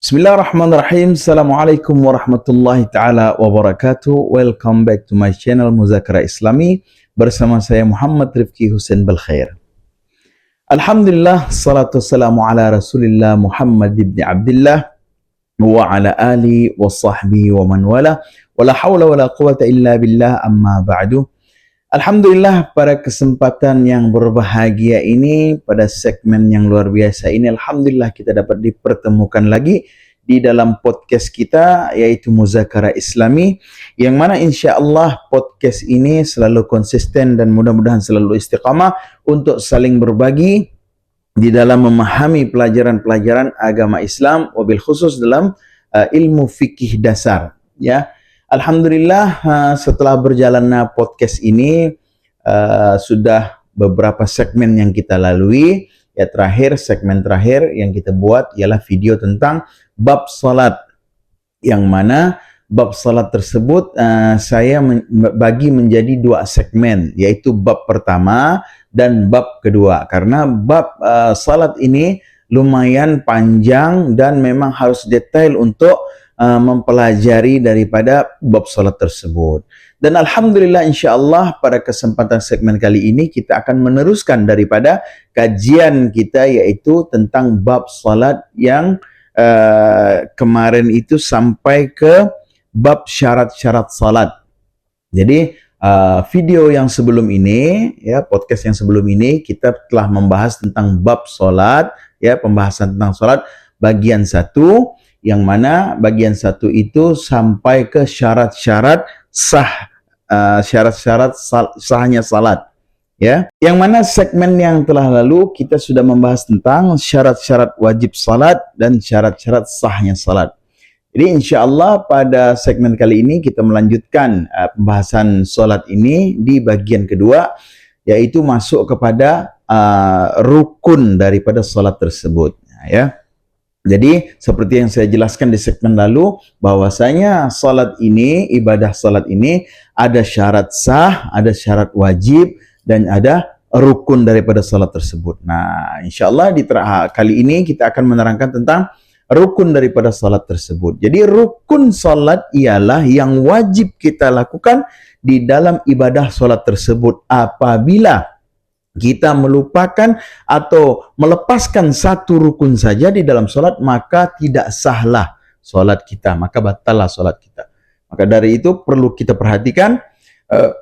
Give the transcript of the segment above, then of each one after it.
Bismillahirrahmanirrahim. Assalamualaikum warahmatullahi taala wabarakatuh. Welcome back to my channel Muzakarah Islami bersama saya Muhammad Rifki Hussein Belkhair. Alhamdulillah, salatu wassalamu ala Rasulillah Muhammad ibn Abdullah wa ala ali wa sahbihi wa man wala. Wala hawla wala quwata illa billah, amma ba'du. Alhamdulillah, pada kesempatan yang berbahagia ini, pada segmen yang luar biasa ini, alhamdulillah kita dapat dipertemukan lagi di dalam podcast kita, yaitu Muzakarah Islami, yang mana insya Allah podcast ini selalu konsisten dan mudah-mudahan selalu istiqamah untuk saling berbagi di dalam memahami pelajaran-pelajaran agama Islam, wabil khusus dalam ilmu fikih dasar, ya. Alhamdulillah, setelah berjalannya podcast ini sudah beberapa segmen yang kita lalui. Ya, segmen terakhir yang kita buat ialah video tentang bab salat, yang mana bab salat tersebut saya bagi menjadi dua segmen, yaitu bab pertama dan bab kedua, karena bab salat ini lumayan panjang dan memang harus detail untuk mempelajari daripada bab salat tersebut. Dan alhamdulillah insyaallah pada kesempatan segmen kali ini kita akan meneruskan daripada kajian kita, yaitu tentang bab salat yang kemarin itu sampai ke bab syarat-syarat salat. Jadi video yang sebelum ini, ya, podcast yang sebelum ini kita telah membahas tentang bab salat, ya, pembahasan tentang salat bagian 1, yang mana bagian 1 itu sampai ke syarat-syarat sah, syarat-syarat sahnya salat, ya. Yang mana segmen yang telah lalu kita sudah membahas tentang syarat-syarat wajib salat dan syarat-syarat sahnya salat. Jadi insya Allah pada segmen kali ini kita melanjutkan pembahasan salat ini di bagian kedua, yaitu masuk kepada rukun daripada salat tersebut, ya. Jadi seperti yang saya jelaskan di segmen lalu, bahwasanya salat ini, ibadah salat ini ada syarat sah, ada syarat wajib, dan ada rukun daripada salat tersebut. Nah, insya Allah di kali ini kita akan menerangkan tentang rukun daripada salat tersebut. Jadi rukun salat ialah yang wajib kita lakukan di dalam ibadah salat tersebut. Apabila kita melupakan atau melepaskan satu rukun saja di dalam solat, maka tidak sahlah solat kita, maka batallah solat kita. Maka dari itu perlu kita perhatikan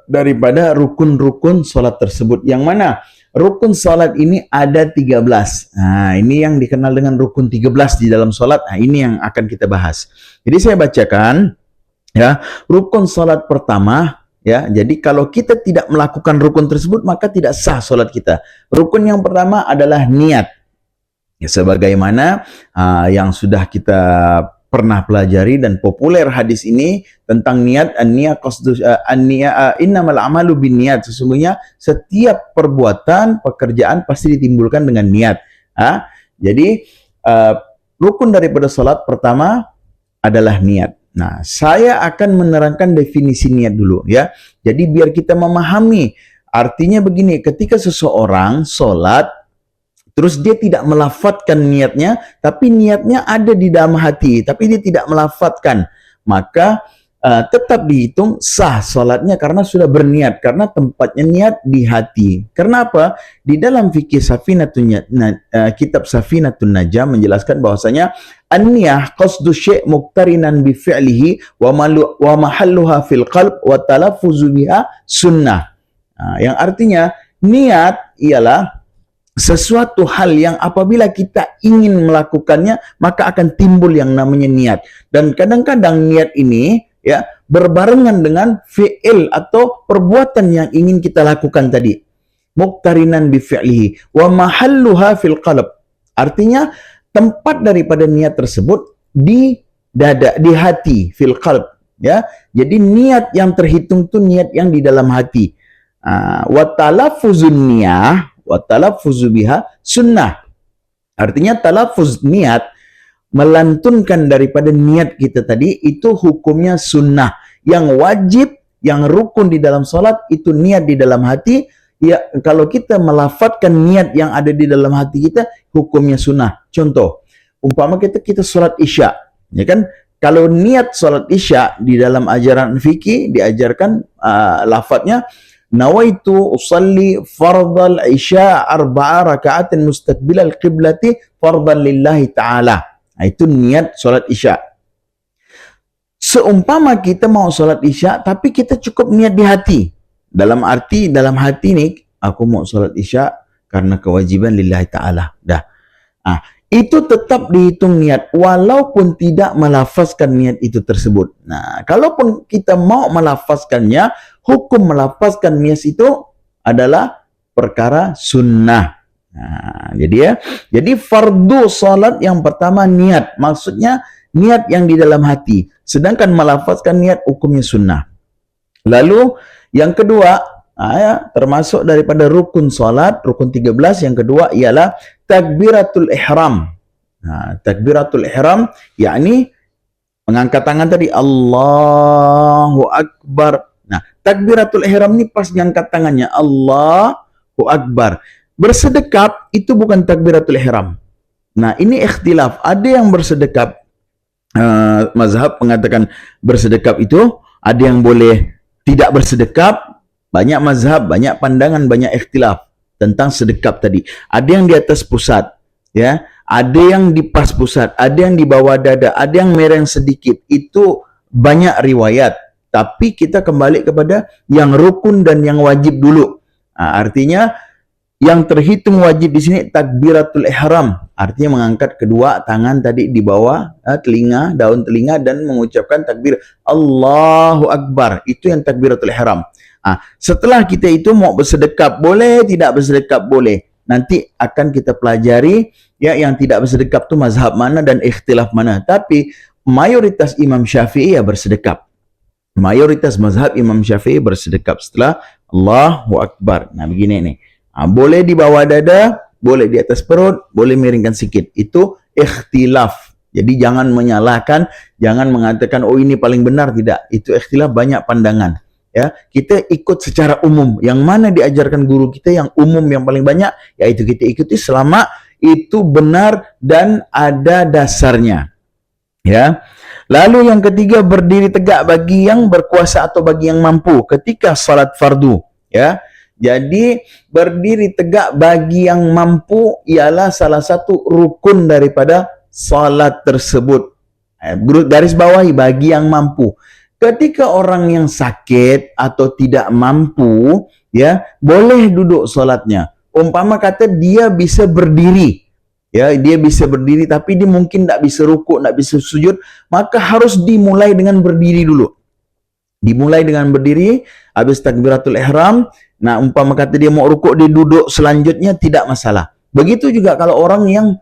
daripada rukun-rukun solat tersebut, yang mana rukun solat ini ada 13. Nah, ini yang dikenal dengan rukun 13 di dalam solat. Nah, ini yang akan kita bahas. Jadi saya bacakan, ya, rukun solat pertama. Ya, jadi kalau kita tidak melakukan rukun tersebut, maka tidak sah solat kita. Rukun yang pertama adalah niat. Ya, sebagaimana yang sudah kita pernah pelajari dan populer hadis ini tentang niat, innamal a'malu binniyat. Sesungguhnya setiap perbuatan, pekerjaan pasti ditimbulkan dengan niat. Jadi rukun daripada salat pertama adalah niat. Nah, saya akan menerangkan definisi niat dulu, ya. Jadi biar kita memahami, artinya begini, ketika seseorang sholat, terus dia tidak melafadzkan niatnya, tapi niatnya ada di dalam hati, tapi dia tidak melafadzkan, maka tetap dihitung sah sholatnya karena sudah berniat, karena tempatnya niat di hati. Karena apa? Di dalam fikih kitab Safinatun Najah menjelaskan bahwasanya an-niyah qasdu syai' muqtarinan bi fi'lihi wa mahalluha fil qalb wa talaffuzu biha sunnah. Yang artinya niat ialah sesuatu hal yang apabila kita ingin melakukannya, maka akan timbul yang namanya niat. Dan kadang-kadang niat ini, ya, berbarengan dengan fi'il atau perbuatan yang ingin kita lakukan tadi. Muqtarinan bi fi'lihi wa mahalluha fil qalb. Artinya tempat daripada niat tersebut di dada, di hati, fil qalb, ya. Jadi niat yang terhitung itu niat yang di dalam hati. Wa talaffuzun niyah wa talaffuzu biha sunnah. Artinya talaffuz niat, melantunkan daripada niat kita tadi, itu hukumnya sunnah. Yang wajib, yang rukun di dalam salat itu niat di dalam hati. Ya, kalau kita melafadzkan niat yang ada di dalam hati kita, hukumnya sunnah. Contoh, umpama kita salat Isya, ya kan? Kalau niat salat Isya di dalam ajaran fikih diajarkan lafadznya nawaitu usalli fardal Isya 4 raka'atin mustaqbilal qiblati fardan lillahi ta'ala. Nah, itu niat salat Isya. Seumpama kita mau salat Isya tapi kita cukup niat di hati. Dalam hati nih, aku mau salat Isya karena kewajiban lillahi ta'ala. Dah. Nah, itu tetap dihitung niat walaupun tidak melafazkan niat itu tersebut. Nah, kalaupun kita mau melafazkannya, hukum melafazkan niat itu adalah perkara sunnah. Nah, jadi fardu salat yang pertama niat, maksudnya niat yang di dalam hati. Sedangkan melafazkan niat hukumnya sunnah. Lalu yang kedua, termasuk daripada rukun salat, rukun 13 yang kedua ialah takbiratul ihram. Nah, takbiratul ihram yakni mengangkat tangan tadi, Allahu Akbar. Nah, takbiratul ihram ni pas ngangkat tangannya, Allahu Akbar. Bersedekap itu bukan takbiratul ihram. Nah, ini ikhtilaf. Ada yang bersedekap, mazhab mengatakan bersedekap itu, ada yang boleh tidak bersedekap. Banyak mazhab, banyak pandangan, banyak ikhtilaf tentang sedekap tadi. Ada yang di atas pusat, ya, ada yang di pas pusat, ada yang di bawah dada, ada yang mereng sedikit. Itu banyak riwayat. Tapi kita kembali kepada yang rukun dan yang wajib dulu. Artinya yang terhitung wajib di sini takbiratul ihram. Artinya mengangkat kedua tangan tadi di bawah telinga, daun telinga, dan mengucapkan takbir Allahu Akbar. Itu yang takbiratul ihram. Setelah kita itu mau bersedekap boleh, tidak bersedekap boleh. Nanti akan kita pelajari ya yang tidak bersedekap itu mazhab mana dan ikhtilaf mana. Tapi mayoritas Imam Syafi'i ya bersedekap. Mayoritas mazhab Imam Syafi'i bersedekap setelah Allahu Akbar. Nah, begini nih. Boleh di bawah dada, boleh di atas perut, boleh miringkan sikit. Itu ikhtilaf. Jadi jangan menyalahkan, jangan mengatakan oh ini paling benar, tidak. Itu ikhtilaf, banyak pandangan. Ya, kita ikut secara umum. Yang mana diajarkan guru kita yang umum yang paling banyak, yaitu kita ikuti selama itu benar dan ada dasarnya. Ya. Lalu yang ketiga, berdiri tegak bagi yang berkuasa atau bagi yang mampu ketika salat fardu. Ya. Jadi berdiri tegak bagi yang mampu ialah salah satu rukun daripada salat tersebut. Garis bawahi bagi yang mampu. Ketika orang yang sakit atau tidak mampu, ya, boleh duduk salatnya. Umpama kata dia bisa berdiri, ya, dia bisa berdiri tapi dia mungkin tidak bisa rukuk, tidak bisa sujud, maka harus dimulai dengan berdiri dulu. Dimulai dengan berdiri, habis takbiratul ihram. Nah, umpama kata dia mau rukuk, dia duduk selanjutnya, tidak masalah. Begitu juga kalau orang yang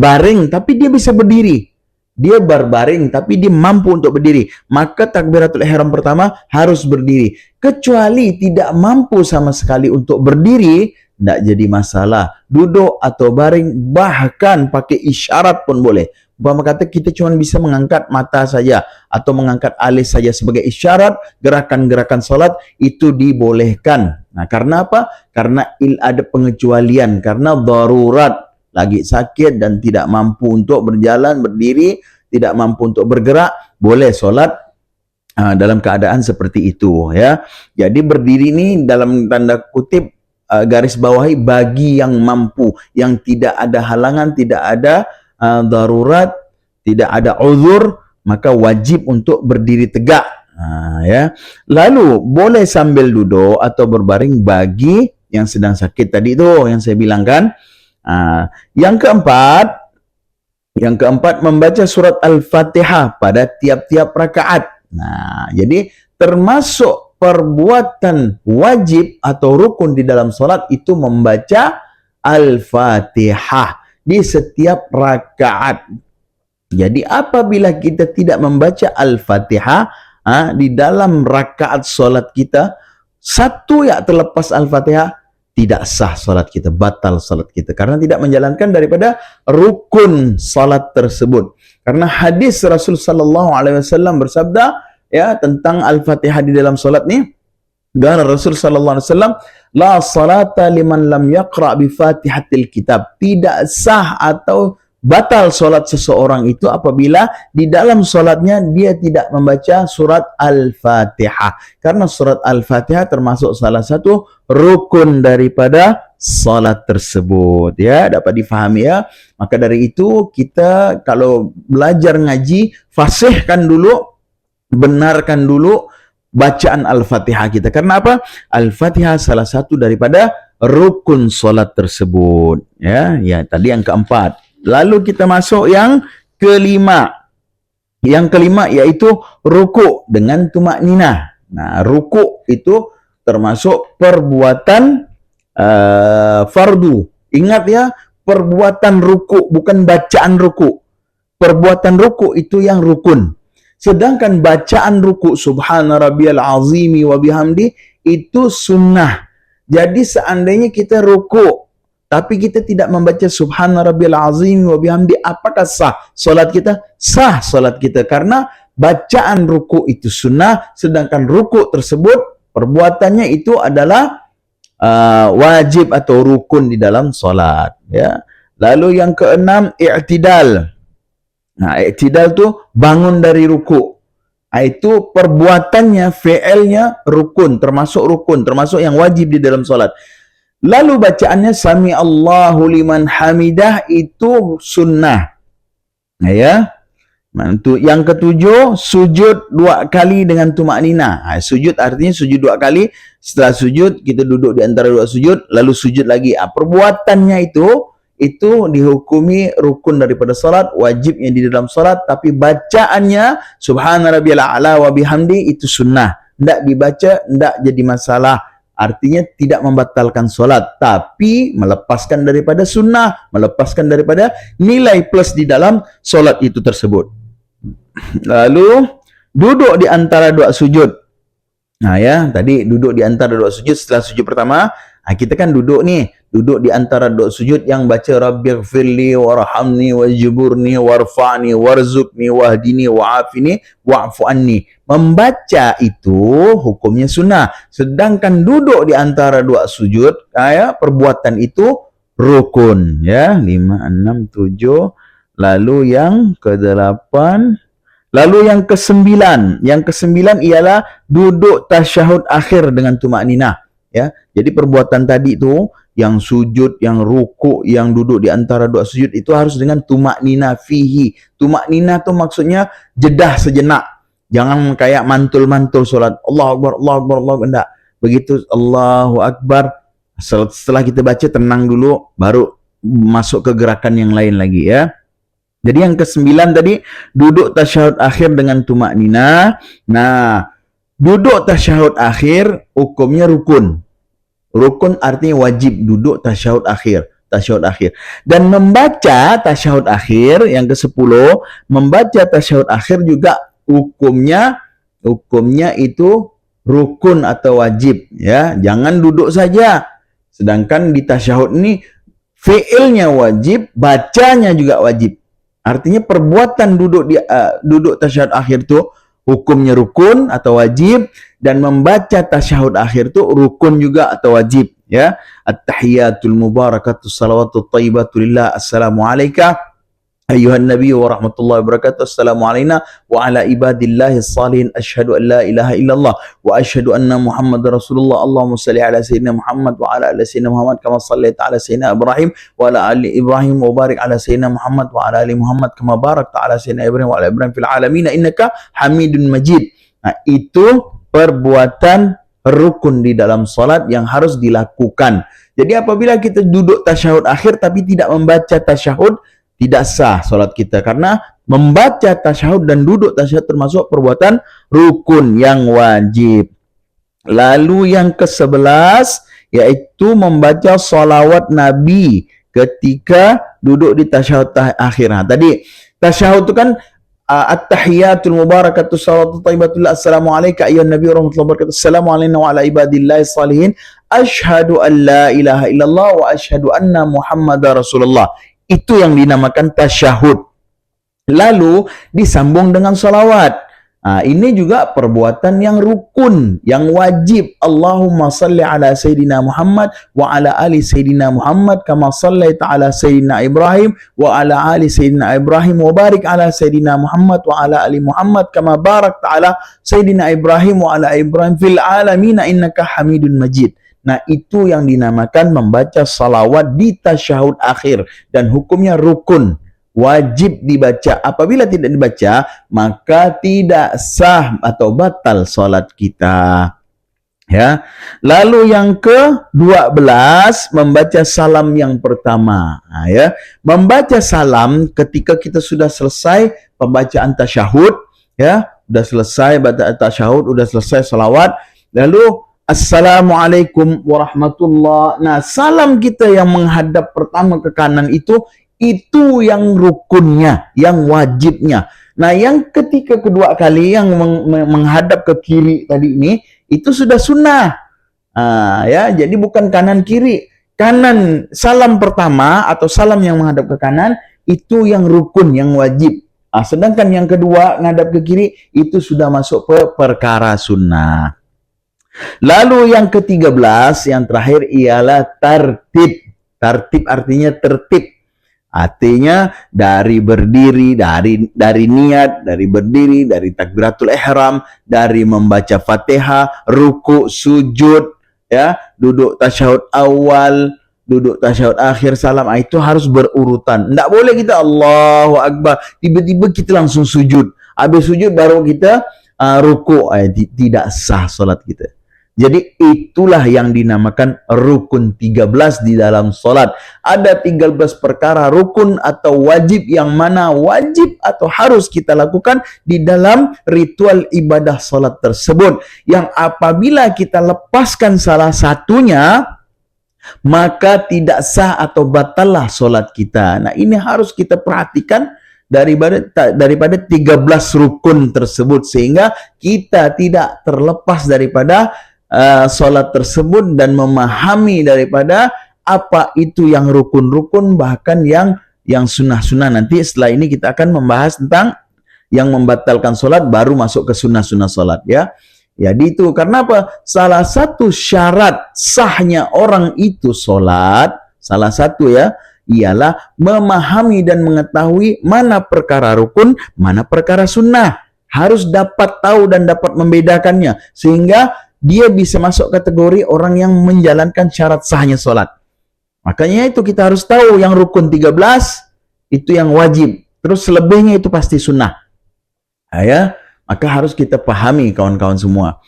baring tapi dia bisa berdiri. Dia berbaring tapi dia mampu untuk berdiri, maka takbiratul ihram pertama harus berdiri. Kecuali tidak mampu sama sekali untuk berdiri, tidak jadi masalah. Duduk atau baring, bahkan pakai isyarat pun boleh. Umpama kata kita cuma bisa mengangkat mata saja atau mengangkat alis saja sebagai isyarat, gerakan-gerakan salat itu dibolehkan. Nah, karena apa? Karena ada pengecualian, karena darurat. Lagi sakit dan tidak mampu untuk berjalan, berdiri, tidak mampu untuk bergerak, boleh solat dalam keadaan seperti itu, ya. Jadi berdiri ini dalam tanda kutip garis bawahi bagi yang mampu, yang tidak ada halangan, tidak ada darurat, tidak ada uzur, maka wajib untuk berdiri tegak, ya. Lalu boleh sambil duduk atau berbaring bagi yang sedang sakit tadi itu yang saya bilang kan. Yang keempat membaca surat Al-Fatihah pada tiap-tiap rakaat. Nah, jadi termasuk perbuatan wajib atau rukun di dalam salat itu membaca Al-Fatihah di setiap rakaat. Jadi apabila kita tidak membaca Al-Fatihah di dalam rakaat salat kita, satu yang terlepas Al-Fatihah, tidak sah salat kita, batal salat kita karena tidak menjalankan daripada rukun salat tersebut. Karena hadis Rasul sallallahu alaihi wasallam bersabda ya tentang Al-Fatihah di dalam salat ni, Qala Rasul sallallahu alaihi wasallam, la salata liman lam yaqra bi Fatihatil Kitab. Tidak sah atau batal solat seseorang itu apabila di dalam solatnya dia tidak membaca surat Al-Fatihah. Karena surat Al-Fatihah termasuk salah satu rukun daripada solat tersebut. Ya, dapat difahami ya. Maka dari itu kita kalau belajar ngaji, fasihkan dulu, benarkan dulu bacaan Al-Fatihah kita. Karena apa? Al-Fatihah salah satu daripada rukun solat tersebut. Ya, tadi yang keempat. Lalu kita masuk yang kelima. Yang kelima yaitu ruku' dengan tumakninah. Nah, ruku' itu termasuk perbuatan fardu. Ingat ya, perbuatan ruku', bukan bacaan ruku'. Perbuatan ruku' itu yang rukun. Sedangkan bacaan ruku' subhana rabbiyal azimi wa bihamdi itu sunnah. Jadi seandainya kita ruku' tapi kita tidak membaca subhana rabbiyal azim wa bihamdi, apakah sah solat kita? Sah solat kita, karena bacaan ruku itu sunnah, sedangkan ruku tersebut perbuatannya itu adalah wajib atau rukun di dalam solat. Ya. Lalu yang keenam, i'tidal. Nah, i'tidal itu bangun dari ruku. Itu perbuatannya, fi'ilnya rukun, termasuk yang wajib di dalam solat. Lalu bacaannya Sami Allahu liman hamidah itu sunnah. Nah, ya. Yang ketujuh, sujud 2 kali dengan tumakninah. Nah, sujud artinya sujud 2 kali. Setelah sujud kita duduk di antara 2 sujud, lalu sujud lagi. Perbuatannya itu dihukumi rukun daripada salat, wajibnya di dalam salat, tapi bacaannya subhana rabbiyal a'la wa bihamdi itu sunnah. Tidak dibaca, tidak jadi masalah. Artinya tidak membatalkan solat, tapi melepaskan daripada sunnah, melepaskan daripada nilai plus di dalam solat itu tersebut. Lalu duduk di antara 2 sujud. Nah ya, tadi duduk di antara 2 sujud. Setelah sujud pertama, kita kan duduk di antara 2 sujud yang baca Rabbighfirli warhamni wajburni warfa'ni warzukni wahdini wa'afini wa'fu anni. Membaca itu hukumnya sunnah, sedangkan duduk di antara 2 sujud, perbuatan itu rukun. Ya, 5, 6, 7. Lalu yang ke-8, lalu yang ke-9. Yang ke-9 ialah duduk tasyahud akhir dengan tumakninah. Ya, jadi perbuatan tadi itu yang sujud, yang ruku, yang duduk di antara 2 sujud itu harus dengan tumakninah fihi. Tumakninah itu maksudnya jedah sejenak. Jangan kayak mantul-mantul solat. Allahu Akbar, Allahu Akbar, Allahu Akbar. Enggak. Begitu Allahu Akbar, setelah kita baca tenang dulu, baru masuk ke gerakan yang lain lagi ya. Jadi yang ke-9 tadi, duduk tasyahud akhir dengan tumakninah. Nah, duduk tasyahud akhir hukumnya rukun. Rukun artinya wajib duduk tasyahud akhir. Tasyahud akhir. Dan membaca tasyahud akhir yang ke-10, membaca tasyahud akhir juga hukumnya itu rukun atau wajib ya. Jangan duduk saja. Sedangkan di tasyahud ini fi'ilnya wajib, bacanya juga wajib. Artinya perbuatan duduk tasyahud akhir itu hukumnya rukun atau wajib, dan membaca tasyahud akhir itu rukun juga atau wajib ya. At-tahiyatul mubarakatus salawatut thayyibatu lillah. Assalamu alayka ayyuhan nabiy wa rahmatullahi wa barakatuh. Assalamu alayna wa ala ibadillahi salihin. Asyhadu an la ilaha illallah wa asyhadu anna Muhammadar Rasulullah. Allahumma salli ala sayyidina Muhammad wa ala ali sayyidina Muhammad kama shallaita ala sayyidina Ibrahim wa ala ali Ibrahim wa barik ala sayyidina Muhammad wa ala ali Muhammad kama barakta ala sayyidina Ibrahim wa ala Ibrahim fil alamin innaka Hamidun Majid. Nah, itu perbuatan rukun di dalam salat yang harus dilakukan. Jadi apabila kita duduk tasyahud akhir tapi tidak membaca tasyahud, tidak sah solat kita, karena membaca tasyahud dan duduk tasyahud termasuk perbuatan rukun yang wajib. Lalu yang ke-11 yaitu membaca salawat Nabi ketika duduk di tasyahud akhir. Nah, tadi tasyahud itu kan at-tahiyatul mubarakatuh salawatut thayyibatullah. Assalamu alayka ayyuhan nabiy wa rahmatullahi wa barakatuh. Assalamu alayna wa ala ibadillahi salihin. Asyhadu an la ilaha illallah wa asyhadu anna Muhammadar Rasulullah. Itu yang dinamakan tasyahud. Lalu disambung dengan salawat. Ini juga perbuatan yang rukun, yang wajib. Allahumma salli ala Sayyidina Muhammad wa ala ali Sayyidina Muhammad kama sallaita ala Sayyidina Ibrahim wa ala ali Sayyidina Ibrahim wa barik ala Sayyidina Muhammad wa ala ali Muhammad kama barakta ala Sayyidina Ibrahim wa ala Ibrahim fil alamina innaka Hamidun Majid. Nah, itu yang dinamakan membaca salawat di tasyahud akhir dan hukumnya rukun. Wajib dibaca. Apabila tidak dibaca, maka tidak sah atau batal salat kita. Ya. Lalu yang ke-12, membaca salam yang pertama. Ya. Membaca salam ketika kita sudah selesai pembacaan tasyahud, ya, sudah selesai baca tasyahud, sudah selesai salawat, lalu Assalamualaikum warahmatullahi. Nah, salam kita yang menghadap pertama ke kanan itu yang rukunnya, yang wajibnya. Nah, yang ketika kedua kali yang menghadap ke kiri tadi ini, itu sudah sunnah. Ya, jadi bukan kanan kiri. Kanan, salam pertama atau salam yang menghadap ke kanan, itu yang rukun, yang wajib. Sedangkan yang kedua, menghadap ke kiri, itu sudah masuk ke perkara sunnah. Lalu yang ke-13, yang terakhir ialah tartib. Tartib artinya tertib. Artinya dari berdiri, dari niat, dari berdiri, dari takbiratul ihram, dari membaca Fatihah, ruku, sujud, ya, duduk tasyahud awal, duduk tasyahud akhir, salam, itu harus berurutan. Tidak boleh kita Allahu Akbar, tiba-tiba kita langsung sujud. Habis sujud baru kita ruku. Tidak sah salat kita. Jadi itulah yang dinamakan rukun 13 di dalam solat. Ada 13 perkara rukun atau wajib yang mana wajib atau harus kita lakukan di dalam ritual ibadah solat tersebut. Yang apabila kita lepaskan salah satunya, maka tidak sah atau batallah solat kita. Nah, ini harus kita perhatikan daripada 13 rukun tersebut, sehingga kita tidak terlepas daripada solat tersebut dan memahami daripada apa itu yang rukun-rukun, bahkan yang sunnah-sunnah. Nanti setelah ini kita akan membahas tentang yang membatalkan solat, baru masuk ke sunnah-sunnah solat, ya. Jadi itu karena apa? Salah satu syarat sahnya orang itu solat, salah satu ya, ialah memahami dan mengetahui mana perkara rukun, mana perkara sunnah. Harus dapat tahu dan dapat membedakannya, sehingga dia bisa masuk kategori orang yang menjalankan syarat sahnya solat. Makanya itu kita harus tahu yang rukun 13 itu yang wajib. Terus selebihnya itu pasti sunnah. Ya, maka harus kita pahami kawan-kawan semua.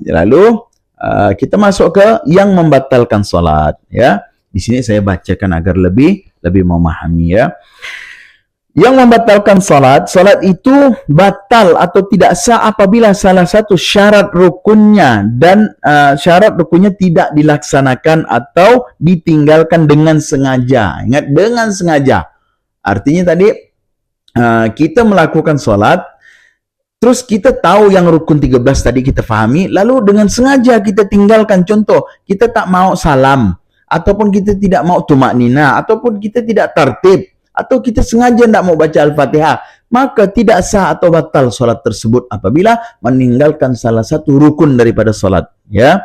Lalu kita masuk ke yang membatalkan solat. Ya, di sini saya bacakan agar lebih memahami, ya. Yang membatalkan salat itu batal atau tidak sah apabila salah satu syarat rukunnya dan syarat rukunnya tidak dilaksanakan atau ditinggalkan dengan sengaja. Ingat, dengan sengaja. Artinya tadi kita melakukan salat, terus kita tahu yang rukun 13 tadi kita fahami, lalu dengan sengaja kita tinggalkan. Contoh, kita tak mau salam, ataupun kita tidak mau tumaknina, ataupun kita tidak tertib, atau kita sengaja tidak mau baca Al-Fatihah, maka tidak sah atau batal solat tersebut apabila meninggalkan salah satu rukun daripada solat, ya.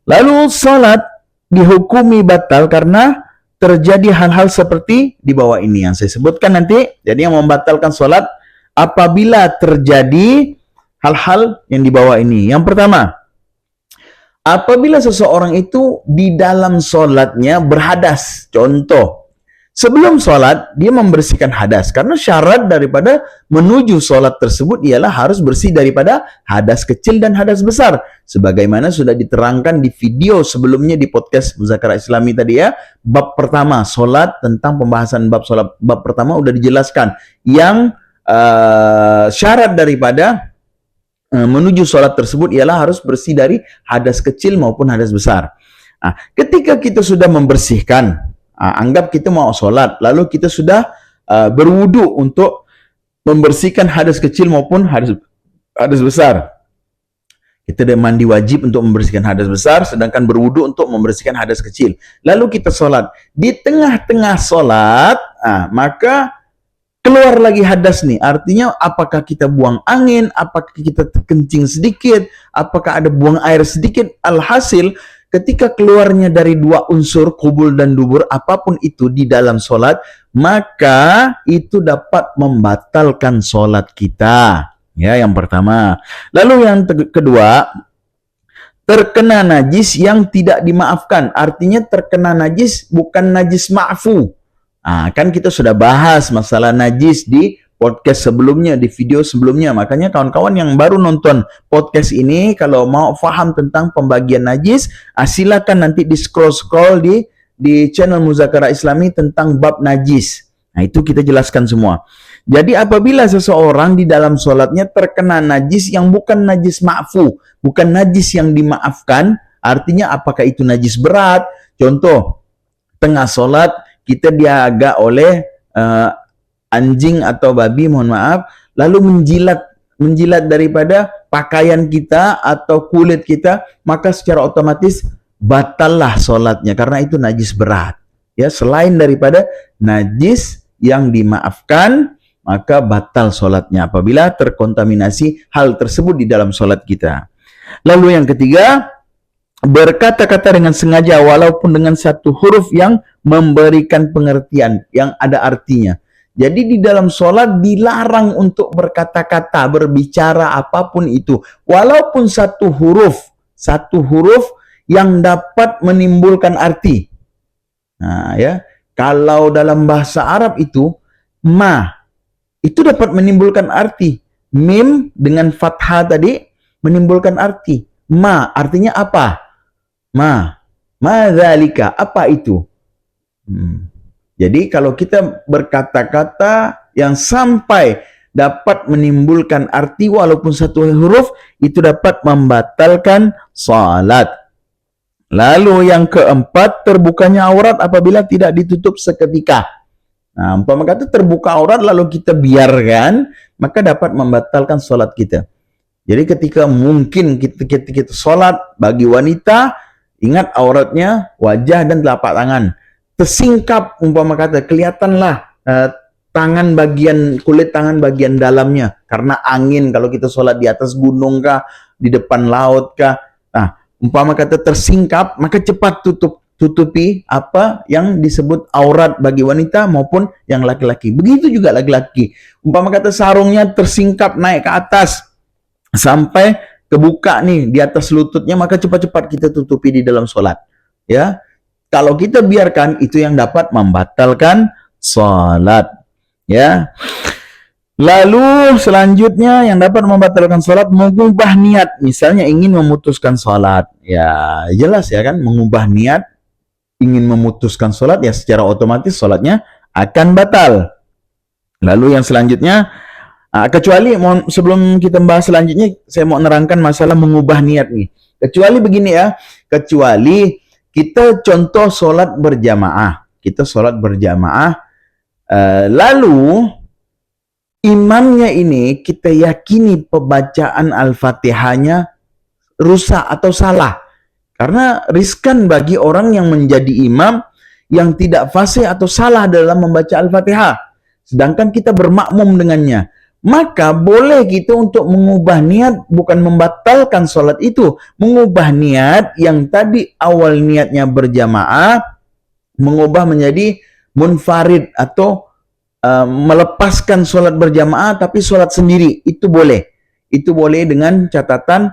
Lalu solat dihukumi batal karena terjadi hal-hal seperti di bawah ini yang saya sebutkan nanti. Jadi yang membatalkan solat apabila terjadi hal-hal yang di bawah ini. Yang pertama, apabila seseorang itu di dalam solatnya berhadas. Contoh, sebelum sholat, dia membersihkan hadas. Karena syarat daripada menuju sholat tersebut ialah harus bersih daripada hadas kecil dan hadas besar. Sebagaimana sudah diterangkan di video sebelumnya di podcast Muzakarah Islami tadi, ya. Bab pertama, sholat, tentang pembahasan bab sholat. Bab pertama sudah dijelaskan. Yang syarat daripada menuju sholat tersebut ialah harus bersih dari hadas kecil maupun hadas besar. Nah, ketika kita sudah membersihkan, anggap kita mau sholat, lalu kita sudah berwudu untuk membersihkan hadas kecil maupun hadas besar. Kita ada mandi wajib untuk membersihkan hadas besar, sedangkan berwudu untuk membersihkan hadas kecil. Lalu kita sholat. Di tengah-tengah sholat, maka keluar lagi hadas nih, artinya apakah kita buang angin, apakah kita kencing sedikit, apakah ada buang air sedikit, alhasil ketika keluarnya dari dua unsur kubul dan dubur, apapun itu di dalam solat, maka itu dapat membatalkan solat kita. Ya, yang pertama. Lalu yang kedua, terkena najis yang tidak dimaafkan. Artinya terkena najis bukan najis ma'fu. Nah, kan kita sudah bahas masalah najis di podcast sebelumnya, di video sebelumnya. Makanya kawan-kawan yang baru nonton podcast ini, kalau mau paham tentang pembagian najis, silakan nanti di scroll-scroll di channel Muzakara Islami tentang bab najis. Nah, itu kita jelaskan semua. Jadi apabila seseorang di dalam sholatnya terkena najis yang bukan najis ma'fu, bukan najis yang dimaafkan, artinya apakah itu najis berat? Contoh, tengah sholat kita diagak oleh anjing atau babi, mohon maaf, lalu menjilat daripada pakaian kita atau kulit kita, maka secara otomatis batallah sholatnya karena itu najis berat. Ya, selain daripada najis yang dimaafkan, maka batal sholatnya apabila terkontaminasi hal tersebut di dalam sholat kita. Lalu yang ketiga, berkata-kata dengan sengaja walaupun dengan satu huruf yang memberikan pengertian, yang ada artinya. Jadi di dalam sholat dilarang untuk berkata-kata, berbicara apapun itu, walaupun satu huruf yang dapat menimbulkan arti. Nah, ya, kalau dalam bahasa Arab itu itu dapat menimbulkan arti. Mim dengan fathah tadi menimbulkan arti. Artinya apa? Dzalika, apa itu? Jadi kalau kita berkata-kata yang sampai dapat menimbulkan arti walaupun satu huruf, itu dapat membatalkan salat. Lalu yang keempat, terbukanya aurat apabila tidak ditutup seketika. Nah, umpama kata terbuka aurat lalu kita biarkan, maka dapat membatalkan sholat kita. Jadi ketika mungkin kita sholat bagi wanita, ingat auratnya wajah dan telapak tangan. Tersingkap, umpama kata, kelihatanlah kulit tangan bagian dalamnya. Karena angin, kalau kita sholat di atas gunung kah, di depan laut kah. Nah, umpama kata tersingkap, maka cepat tutupi apa yang disebut aurat bagi wanita maupun yang laki-laki. Begitu juga laki-laki. Umpama kata sarungnya tersingkap naik ke atas sampai kebuka nih di atas lututnya, maka cepat-cepat kita tutupi di dalam sholat. Ya, kalau kita biarkan itu yang dapat membatalkan sholat. Ya. Lalu selanjutnya yang dapat membatalkan sholat, mengubah niat. Misalnya ingin memutuskan sholat. Ya, jelas ya kan, mengubah niat. Ingin memutuskan sholat, ya secara otomatis sholatnya akan batal. Lalu yang selanjutnya, kecuali sebelum kita bahas selanjutnya, saya mau nerangkan masalah mengubah niat nih. Kecuali begini ya, kecuali kita contoh sholat berjamaah. Kita sholat berjamaah, lalu imamnya ini kita yakini pembacaan Al-Fatihahnya rusak atau salah. Karena riskan bagi orang yang menjadi imam yang tidak fasih atau salah dalam membaca Al-Fatihah. Sedangkan kita bermakmum dengannya. Maka boleh kita untuk mengubah niat, bukan membatalkan sholat itu. Mengubah niat yang tadi awal niatnya berjamaah, mengubah menjadi munfarid atau melepaskan sholat berjamaah tapi sholat sendiri. Itu boleh. Itu boleh dengan catatan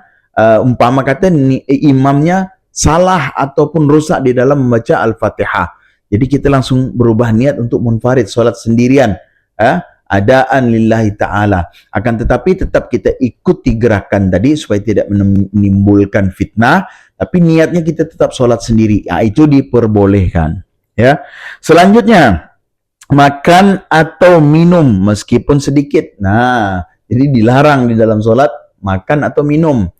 umpama kata imamnya salah ataupun rusak di dalam membaca Al-Fatihah. Jadi kita langsung berubah niat untuk munfarid, sholat sendirian, adaan lillahi ta'ala. Akan tetapi tetap kita ikuti gerakan tadi supaya tidak menimbulkan fitnah, tapi niatnya kita tetap sholat sendiri. Itu diperbolehkan. Ya. Selanjutnya, makan atau minum meskipun sedikit. Nah, jadi dilarang di dalam sholat makan atau minum.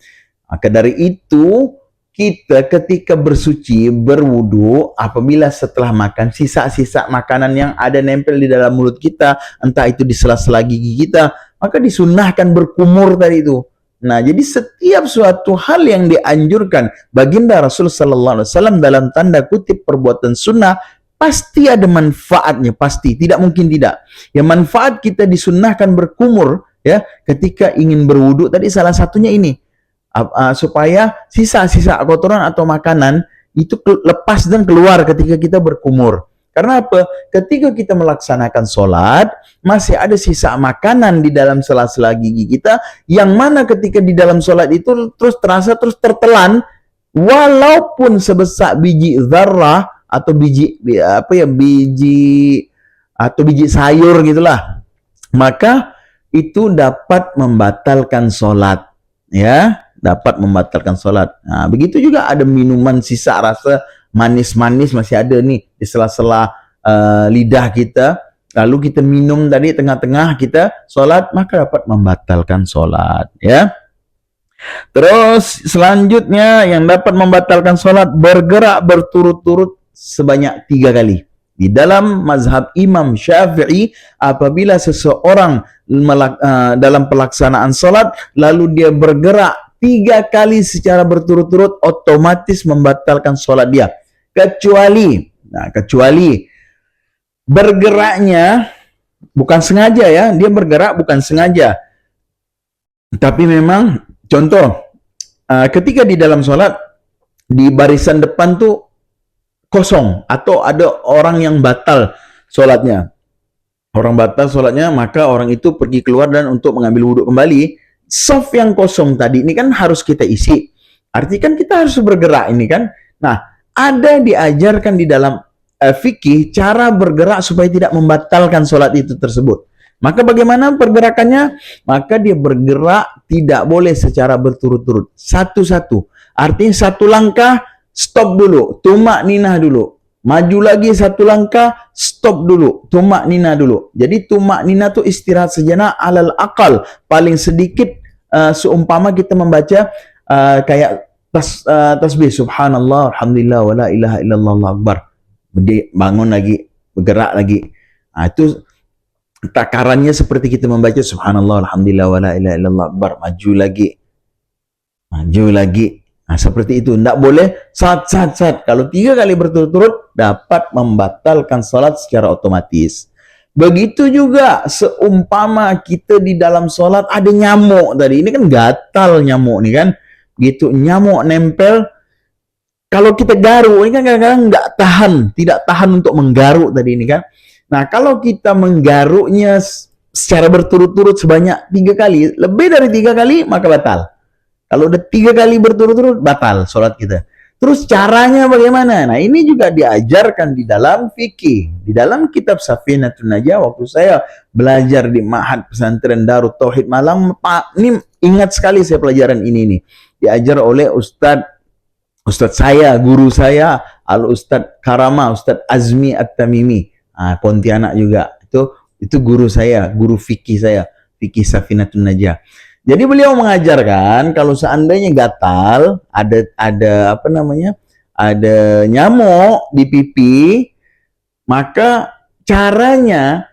Maka dari itu kita ketika bersuci, berwudu, apabila setelah makan sisa-sisa makanan yang ada nempel di dalam mulut kita, entah itu di sela-sela gigi kita, maka disunnahkan berkumur tadi itu. Nah, jadi setiap suatu hal yang dianjurkan baginda Rasul sallallahu alaihi wasallam dalam tanda kutip perbuatan sunnah, pasti ada manfaatnya, pasti, tidak mungkin tidak. Ya, manfaat kita disunnahkan berkumur ya ketika ingin berwudu tadi salah satunya ini, supaya sisa-sisa kotoran atau makanan itu lepas dan keluar ketika kita berkumur. Karena apa? Ketika kita melaksanakan sholat, masih ada sisa makanan di dalam sela-sela gigi kita, yang mana ketika di dalam sholat itu terus terasa, terus tertelan, walaupun sebesar biji zarrah atau biji biji sayur gitulah, maka itu dapat membatalkan sholat, ya, dapat membatalkan sholat. Nah, begitu juga ada minuman sisa rasa manis-manis masih ada nih di sela-sela lidah kita, lalu kita minum tadi tengah-tengah kita sholat, maka dapat membatalkan sholat, ya. Terus selanjutnya yang dapat membatalkan sholat, bergerak berturut-turut sebanyak 3 kali. Di dalam mazhab Imam Syafi'i, apabila seseorang dalam pelaksanaan sholat lalu dia bergerak 3 kali secara berturut-turut, otomatis membatalkan sholat dia. Kecuali bergeraknya bukan sengaja, ya, dia bergerak bukan sengaja, tapi memang contoh ketika di dalam sholat di barisan depan tuh kosong atau ada orang yang batal sholatnya, maka orang itu pergi keluar dan untuk mengambil wudhu kembali. Shaf yang kosong tadi ini kan harus kita isi, artinya kan kita harus bergerak ini kan. Nah, ada diajarkan di dalam fikih cara bergerak supaya tidak membatalkan sholat itu tersebut. Maka bagaimana pergerakannya? Maka dia bergerak tidak boleh secara berturut-turut, satu-satu. Artinya satu langkah, stop dulu, tumak ninah dulu. Maju lagi satu langkah, stop dulu, tumak ninah dulu. Jadi tumak ninah itu istirahat sejenak alal akal. Paling sedikit seumpama kita membaca kayak tasbih subhanallah alhamdulillah wala ilaha illallah Allahu akbar, bangun lagi, bergerak lagi. Nah, itu takarannya seperti kita membaca subhanallah alhamdulillah wala ilaha illallah akbar, maju lagi. Nah, seperti itu, tidak boleh sat. Kalau 3 kali berturut-turut dapat membatalkan salat secara otomatis. Begitu juga seumpama kita di dalam salat ada nyamuk tadi, ini kan gatal nyamuk nih kan. Gitu, nyamuk nempel, kalau kita garuk ini kan kadang-kadang tidak tahan untuk menggaruk tadi ini kan. Nah, kalau kita menggaruknya secara berturut-turut sebanyak 3 kali, lebih dari 3 kali maka batal. Kalau udah 3 kali berturut-turut batal sholat kita. Terus caranya bagaimana? Nah, ini juga diajarkan di dalam fikih, di dalam kitab Safinatun Najah. Waktu saya belajar di Ma'had Pesantren Darut Tauhid Malang, ini ingat sekali saya pelajaran ini nih. Diajar oleh Ustadz saya, guru saya, Al-Ustadz Karama, Ustadz Azmi At-Tamimi, Pontianak juga. Itu guru saya, guru fikih saya, fikih Safinatun Najah. Jadi beliau mengajarkan kalau seandainya gatal, ada nyamuk di pipi, maka caranya,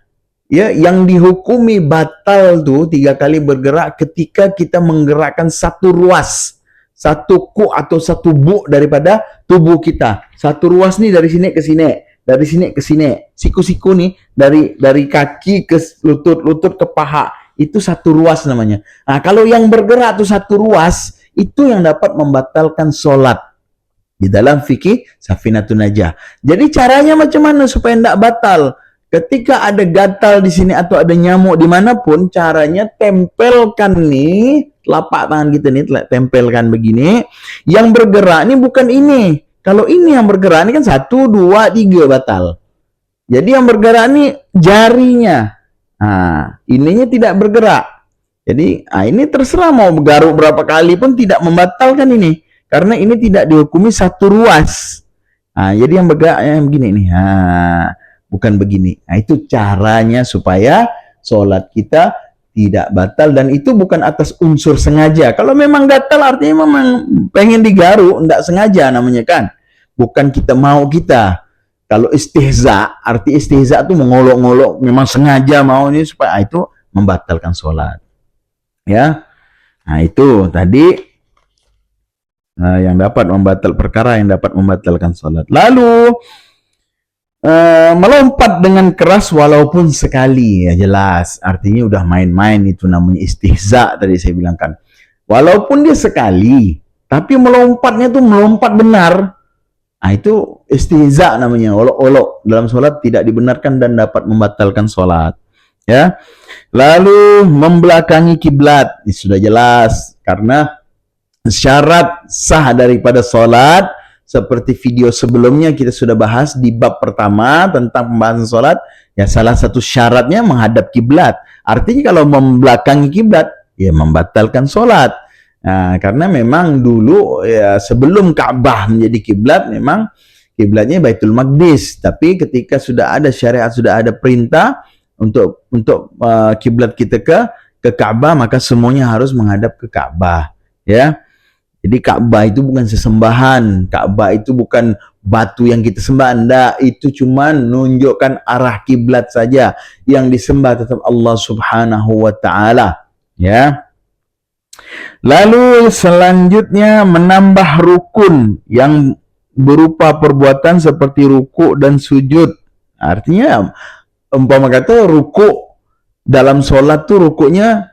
ya, yang dihukumi batal tuh 3 kali bergerak ketika kita menggerakkan satu ruas, satu ku atau satu bu daripada tubuh kita. Satu ruas nih dari sini ke sini, dari sini ke sini. Siku-siku nih dari kaki ke lutut ke paha. Itu satu ruas namanya. Nah, kalau yang bergerak tuh satu ruas, itu yang dapat membatalkan sholat. Di dalam fikih Safinatun Najah. Jadi caranya macam mana supaya tidak batal? Ketika ada gatal di sini atau ada nyamuk dimanapun, caranya tempelkan nih telapak tangan kita nih, tempelkan begini. Yang bergerak ini bukan ini. Kalau ini yang bergerak ini kan 1, 2, 3 batal. Jadi yang bergerak ini jarinya. Nah, ininya tidak bergerak. Jadi, ini terserah mau garuk berapa kali pun tidak membatalkan ini. Karena ini tidak dihukumi satu ruas. Nah, jadi yang bergerak yang begini nih. Bukan begini. Nah, itu caranya supaya sholat kita tidak batal, dan itu bukan atas unsur sengaja. Kalau memang gatal artinya memang pengen digaruk, tidak sengaja namanya kan. Bukan kita mau kita. Kalau istihza, arti istihza itu mengolok-ngolok, memang sengaja mau ini supaya itu membatalkan sholat. Ya, nah itu tadi yang dapat perkara yang dapat membatalkan sholat. Lalu Melompat dengan keras walaupun sekali, ya jelas. Artinya udah main-main, itu namanya istihza tadi saya bilang kan. Walaupun dia sekali, tapi melompatnya tuh melompat benar. Nah, itu istihza namanya, olok-olok. Dalam sholat tidak dibenarkan dan dapat membatalkan sholat. Ya. Lalu membelakangi kiblat, ini sudah jelas karena syarat sah daripada sholat. Seperti video sebelumnya kita sudah bahas di bab pertama tentang pembahasan sholat, ya salah satu syaratnya menghadap kiblat. Artinya kalau membelakangi kiblat, ya membatalkan sholat. Nah, karena memang dulu ya sebelum Ka'bah menjadi kiblat, memang kiblatnya Baitul Maqdis. Tapi ketika sudah ada syariat, sudah ada perintah untuk kiblat kita ke Ka'bah, maka semuanya harus menghadap ke Ka'bah. Ya. Jadi Ka'bah itu bukan sesembahan, Ka'bah itu bukan batu yang kita sembah, enggak, itu cuma menunjukkan arah kiblat saja. Yang disembah tetap Allah Subhanahu wa taala, ya. Lalu selanjutnya menambah rukun yang berupa perbuatan seperti ruku dan sujud. Artinya umpama kata ruku dalam sholat tuh rukunya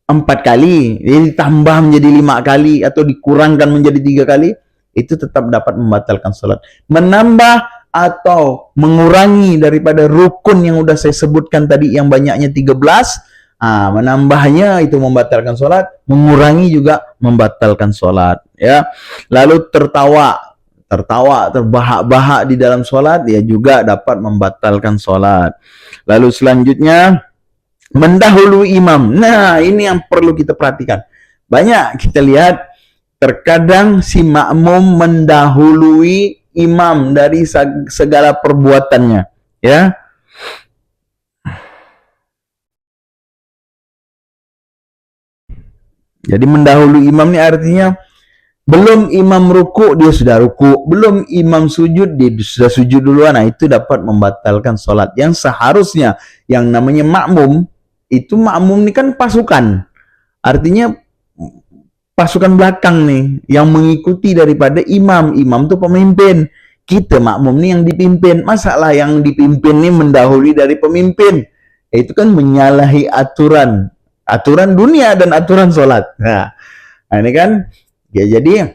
4 kali, jadi ditambah menjadi 5 kali atau dikurangkan menjadi 3 kali, itu tetap dapat membatalkan sholat. Menambah atau mengurangi daripada rukun yang udah saya sebutkan tadi yang banyaknya 13, menambahnya itu membatalkan sholat, mengurangi juga membatalkan sholat. Ya. Lalu tertawa, terbahak-bahak di dalam sholat, ya juga dapat membatalkan sholat. Lalu selanjutnya mendahului imam. Nah, ini yang perlu kita perhatikan. Banyak kita lihat terkadang si makmum mendahului imam dari segala perbuatannya, ya. Jadi mendahului imam ini artinya belum imam ruku dia sudah ruku, belum imam sujud dia sudah sujud duluan. Nah, itu dapat membatalkan sholat. Yang seharusnya yang namanya makmum, itu makmum ini kan pasukan, artinya pasukan belakang nih yang mengikuti daripada imam. Imam itu pemimpin, kita makmum nih yang dipimpin. Masalah yang dipimpin nih mendahului dari pemimpin, itu kan menyalahi aturan dunia dan aturan sholat. Nah ini kan ya, jadi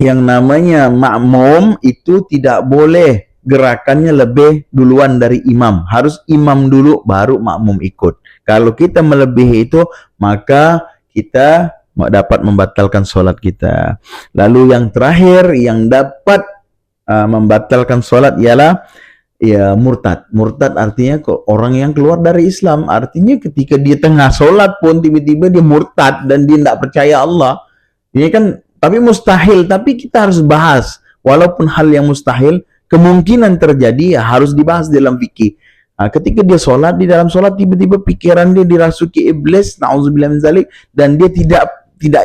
yang namanya makmum itu tidak boleh gerakannya lebih duluan dari imam, harus imam dulu baru makmum ikut. Kalau kita melebihi itu, maka kita dapat membatalkan sholat kita. Lalu yang terakhir yang dapat membatalkan sholat ialah ya murtad. Murtad artinya orang yang keluar dari Islam. Artinya ketika dia tengah sholat pun tiba-tiba dia murtad dan dia tidak percaya Allah. Ini kan tapi mustahil. Tapi kita harus bahas. Walaupun hal yang mustahil, kemungkinan terjadi, ya harus dibahas dalam fikih. Ketika dia sholat, di dalam sholat tiba-tiba pikiran dia dirasuki iblis, na'udzubillah min dzalik, dan dia tidak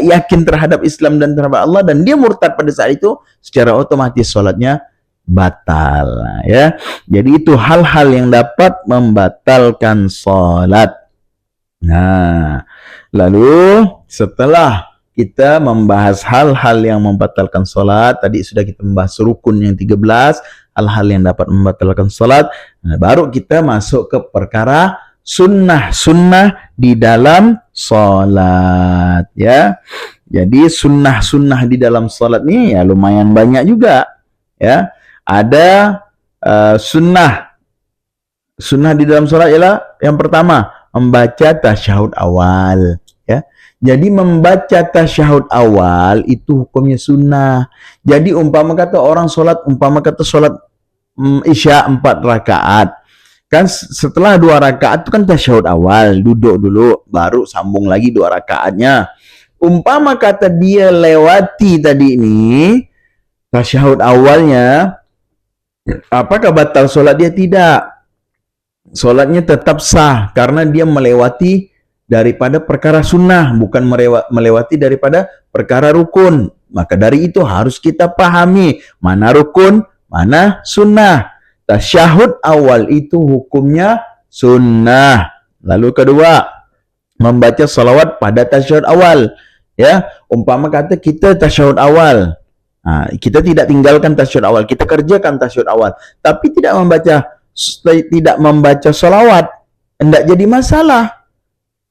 yakin terhadap Islam dan terhadap Allah, dan dia murtad pada saat itu, secara otomatis sholatnya batal, ya. Jadi itu hal-hal yang dapat membatalkan sholat. Nah, lalu setelah kita membahas hal-hal yang membatalkan sholat, tadi sudah kita membahas rukun yang 13, hal-hal yang dapat membatalkan sholat. Nah, baru kita masuk ke perkara sunnah-sunnah di dalam sholat, ya. Jadi sunnah-sunnah di dalam sholat ini ya lumayan banyak juga, ya. Ada sunnah di dalam sholat ialah yang pertama membaca tasyahud awal, ya. Jadi membaca tasyahud awal itu hukumnya sunnah. Jadi umpama kata orang sholat, isya 4 rakaat. Kan setelah 2 rakaat itu kan tasyahud awal, duduk dulu, baru sambung lagi 2 rakaatnya. Umpama kata dia lewati tadi ini, tasyahud awalnya, apakah batal sholat dia? Tidak. Sholatnya tetap sah, karena dia melewati daripada perkara sunnah, bukan melewati daripada perkara rukun. Maka dari itu harus kita pahami mana rukun, mana sunnah. Tasyahud awal itu hukumnya sunnah. Lalu kedua, membaca salawat pada tasyahud awal. Ya, umpama kata kita tasyahud awal, Kita tidak tinggalkan tasyahud awal, kita kerjakan tasyahud awal, tapi tidak membaca salawat, tidak jadi masalah.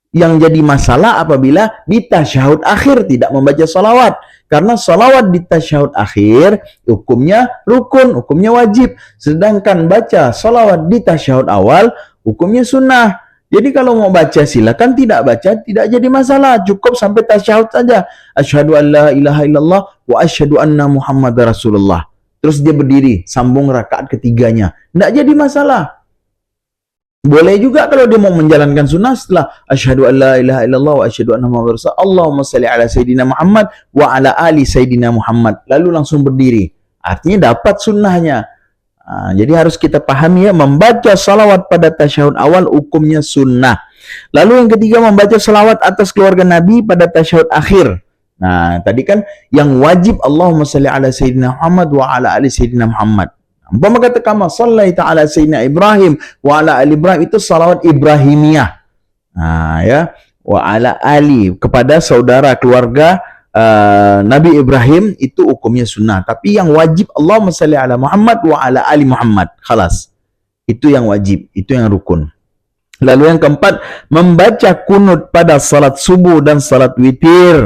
Yang jadi masalah apabila di tasyahud akhir tidak membaca salawat, karena salawat di tasyahud akhir hukumnya rukun, hukumnya wajib, sedangkan baca salawat di tasyahud awal hukumnya sunnah. Jadi kalau mau baca silakan, tidak baca tidak jadi masalah, cukup sampai tasyahud saja. Asyhadu an la ilaha illallah wa asyhadu anna Muhammadar Rasulullah. Terus dia berdiri, sambung rakaat ketiganya. Tidak jadi masalah. Boleh juga kalau dia mau menjalankan sunnah setelah asyhadu an la ilaha illallah wa asyhadu anna Muhammadar Rasulullah. Allahumma shalli ala sayyidina Muhammad wa ala ali sayyidina Muhammad. Lalu langsung berdiri. Artinya dapat sunnahnya. Jadi harus kita pahami ya, membaca salawat pada tasyahud awal hukumnya sunnah. Lalu yang ketiga, membaca salawat atas keluarga Nabi pada tasyahud akhir. Nah, tadi kan yang wajib Allahumma shalli ala sayyidina Muhammad wa ala ali sayyidina Muhammad. Umpama kata kama sallaita ala sayyidina Ibrahim wa ala ali Ibrahim, itu salawat Ibrahimiyah. Ya, wa ala ali, kepada saudara keluarga Nabi Ibrahim, itu hukumnya sunnah. Tapi yang wajib Allahumma shalli ala Muhammad wa ala ali Muhammad. Khalas. Itu yang wajib, itu yang rukun. Lalu yang keempat, membaca kunut pada salat subuh dan salat witir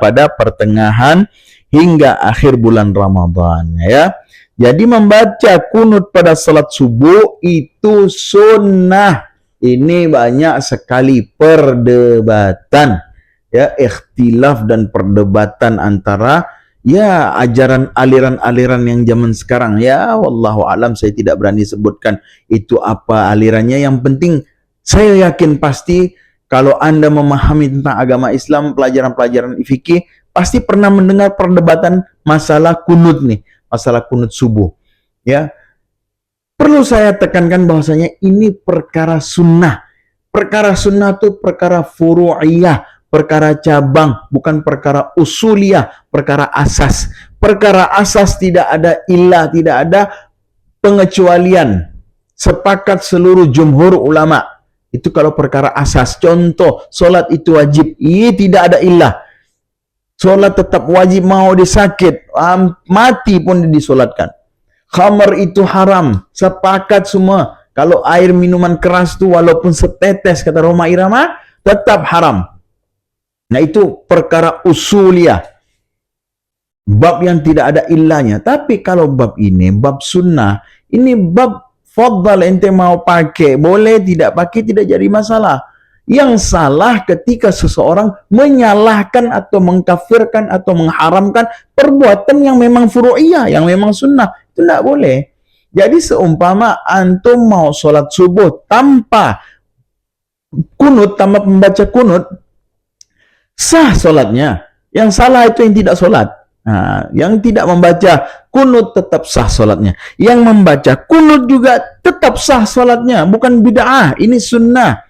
pada pertengahan hingga akhir bulan Ramadan ya. Jadi membaca kunut pada salat subuh itu sunnah. Ini banyak sekali perdebatan ya, ikhtilaf dan perdebatan antara ya ajaran aliran-aliran yang zaman sekarang ya. Wallahu alam, saya tidak berani sebutkan itu apa alirannya. Yang penting saya yakin pasti kalau Anda memahami tentang agama Islam, pelajaran-pelajaran fikih, pasti pernah mendengar perdebatan masalah kunut nih, masalah kunut subuh ya. Perlu saya tekankan bahwasanya ini perkara sunnah. Perkara sunnah itu perkara furu'iyah, perkara cabang, bukan perkara usuliyah, perkara asas. Perkara asas tidak ada illah, tidak ada pengecualian. Sepakat seluruh jumhur ulama. Itu kalau perkara asas. Contoh, solat itu wajib. Tidak ada illah. Solat tetap wajib, mau disakit, mati pun disolatkan. Khamar itu haram. Sepakat semua. Kalau air minuman keras itu walaupun setetes, kata Roma Irama, tetap haram. Nah itu perkara usuliyah. Bab yang tidak ada illahnya. Tapi kalau bab ini, bab sunnah, ini bab faddal, ente mau pakai, boleh, tidak pakai, tidak jadi masalah. Yang salah ketika seseorang menyalahkan atau mengkafirkan atau mengharamkan perbuatan yang memang furu'iyah, yang memang sunnah. Itu tidak boleh. Jadi seumpama antum mau sholat subuh tanpa kunut, tanpa membaca kunut, sah sholatnya. Yang salah itu yang tidak sholat. Yang tidak membaca kunut tetap sah sholatnya. Yang membaca kunut juga tetap sah sholatnya. Bukan bid'ah, ini sunnah.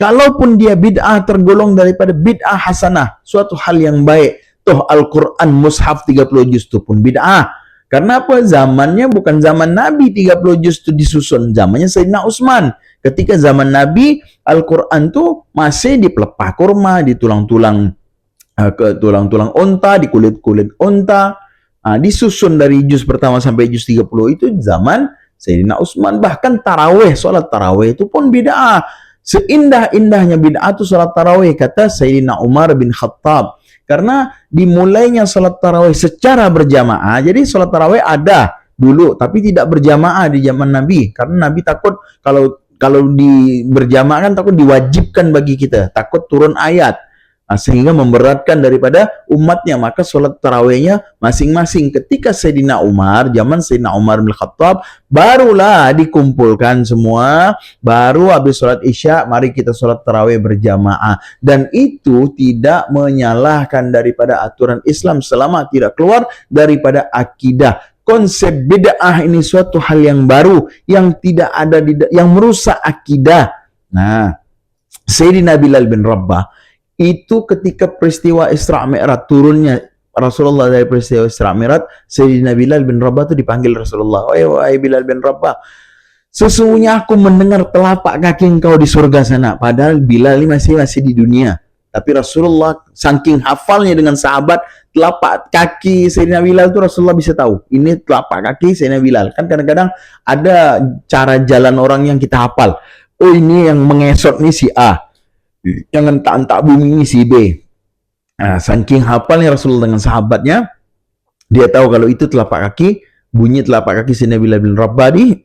Kalaupun dia bid'ah, tergolong daripada bid'ah hasanah, suatu hal yang baik. Toh Al-Quran mushaf 30 juz itu pun bid'ah. Karena apa? Zamannya bukan zaman Nabi 30 juz itu disusun. Zamannya Sayyidina Utsman. Ketika zaman Nabi, Al-Quran itu masih di pelepah kurma, di tulang-tulang unta, di kulit-kulit unta. Disusun dari juz pertama sampai juz 30 itu zaman Sayyidina Utsman. Bahkan tarawih, sholat tarawih itu pun bid'ah. Seindah-indahnya bid'ah itu sholat tarawih, kata Sayyidina Umar bin Khattab. Karena dimulainya sholat tarawih secara berjamaah. Jadi sholat tarawih ada dulu, tapi tidak berjamaah di zaman Nabi. Karena Nabi takut kalau berjamaah kan takut diwajibkan bagi kita, takut turun ayat. Sehingga memberatkan daripada umatnya, maka sholat tarawihnya masing-masing. Ketika Sayyidina Umar, zaman Sayyidina Umar bin Khattab, barulah dikumpulkan semua, baru habis sholat isya, mari kita sholat tarawih berjamaah. Dan itu tidak menyalahkan daripada aturan Islam selama tidak keluar daripada akidah. Konsep bid'ah ini suatu hal yang baru, yang tidak ada, yang merusak akidah. Nah, Sayyidina Bilal bin Rabah, itu ketika peristiwa Isra Mi'raj, turunnya Rasulullah dari peristiwa Isra Mi'raj, Sayyidina Bilal bin Rabah itu dipanggil Rasulullah. Wahai Bilal bin Rabah, sesungguhnya aku mendengar telapak kaki engkau di surga sana. Padahal Bilal ini masih di dunia. Tapi Rasulullah saking hafalnya dengan sahabat, telapak kaki Sayyidina Bilal itu Rasulullah bisa tahu. Ini telapak kaki Sayyidina Bilal. Kan kadang-kadang ada cara jalan orang yang kita hafal. Oh, ini yang mengesot nih si A. Yang entak-entak bumi ini si B. Nah, saking hafalnya Rasulullah dengan sahabatnya, dia tahu kalau itu telapak kaki, bunyi telapak kaki Sayyidina Bilal bin Rabah di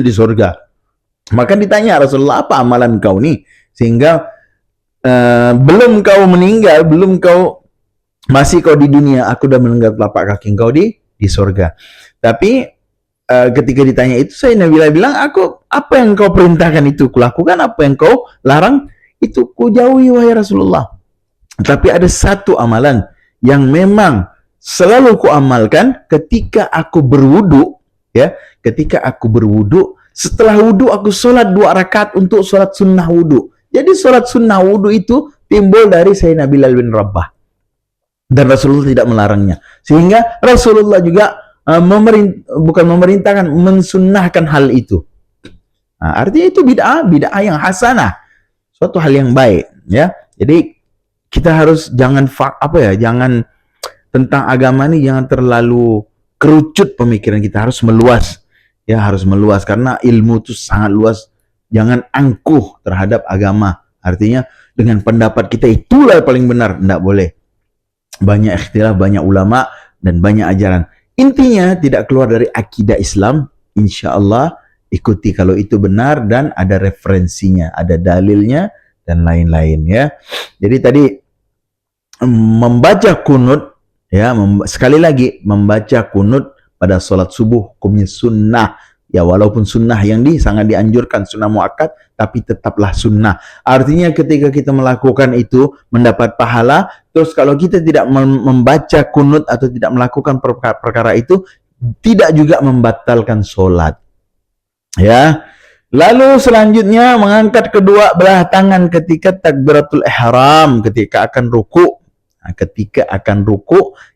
surga. Maka ditanya Rasulullah, apa amalan kau nih? Sehingga belum kau meninggal, belum kau masih kau di dunia, aku udah menengah telapak kaki kau di surga. Tapi ketika ditanya itu, saya Nabi bilang, aku apa yang kau perintahkan itu kulakukan, apa yang kau larang itu ku jauhi wahai Rasulullah. Tapi ada satu amalan yang memang selalu ku amalkan ketika aku berwudu, ya, ketika aku berwudu, setelah wudu aku sholat 2 rakaat untuk sholat sunnah wudu. Jadi sholat sunnah wudu itu timbul dari Sayyidina Bilal bin Rabah. Dan Rasulullah tidak melarangnya. Sehingga Rasulullah juga bukan memerintahkan, mensunnahkan hal itu. Nah, artinya itu bid'ah yang hasanah. Suatu hal yang baik, ya. Jadi kita harus jangan tentang agama ini jangan terlalu kerucut pemikiran kita, harus meluas. Ya, harus meluas karena ilmu itu sangat luas. Jangan angkuh terhadap agama. Artinya dengan pendapat kita itulah paling benar, enggak boleh. Banyak ikhtilaf, banyak ulama dan banyak ajaran. Intinya tidak keluar dari akidah Islam. Insya Allah ikuti kalau itu benar dan ada referensinya, ada dalilnya dan lain-lain, ya. Jadi tadi membaca kunut, ya, sekali lagi membaca kunut pada sholat subuh hukumnya sunnah, ya, walaupun sunnah yang sangat dianjurkan, sunnah muakkad, tapi tetaplah sunnah. Artinya ketika kita melakukan itu mendapat pahala. Terus kalau kita tidak membaca kunut atau tidak melakukan perkara itu, tidak juga membatalkan sholat, ya. Lalu selanjutnya mengangkat kedua belah tangan ketika takbiratul ihram, ketika akan ruku,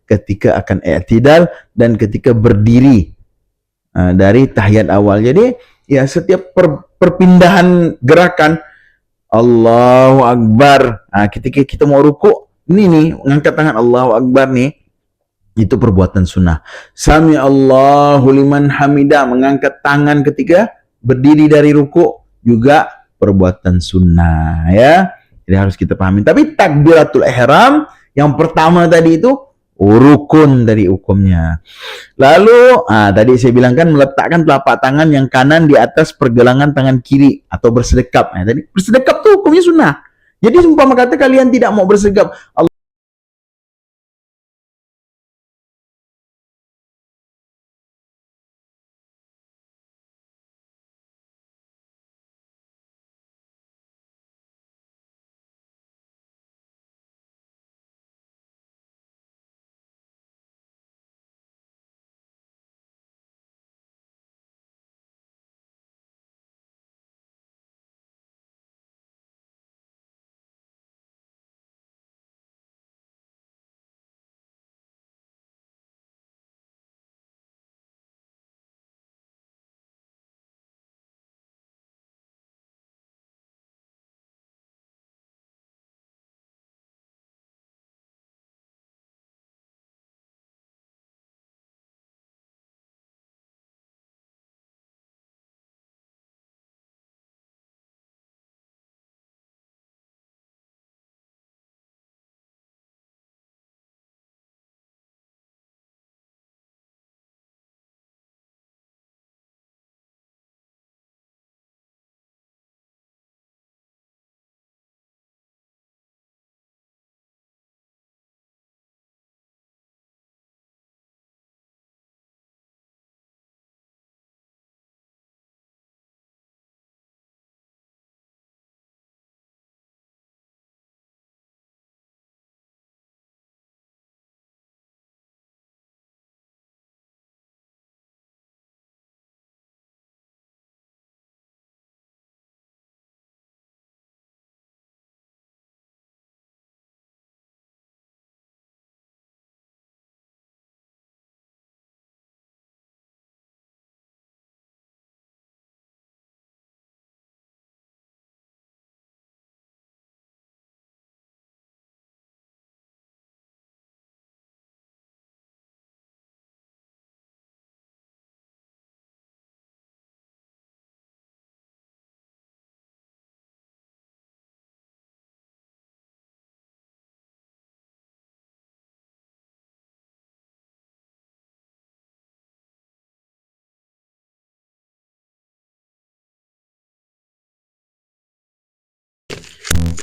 ketika akan i'tidal, dan ketika berdiri dari tahiyat awal. Jadi ya setiap perpindahan gerakan Allahu Akbar. Ketika kita mau ruku, ini nih mengangkat tangan Allahu Akbar nih, itu perbuatan sunnah. Sami Allahu liman hamidah, mengangkat tangan ketika berdiri dari ruku, juga perbuatan sunnah, ya. Jadi harus kita pahami. Tapi takbiratul ihram yang pertama tadi itu rukun dari hukumnya. Lalu tadi saya bilang kan meletakkan telapak tangan yang kanan di atas pergelangan tangan kiri atau bersedekap. Tadi bersedekap tuh hukumnya sunnah. Jadi umpama kata kalian tidak mau bersedekap,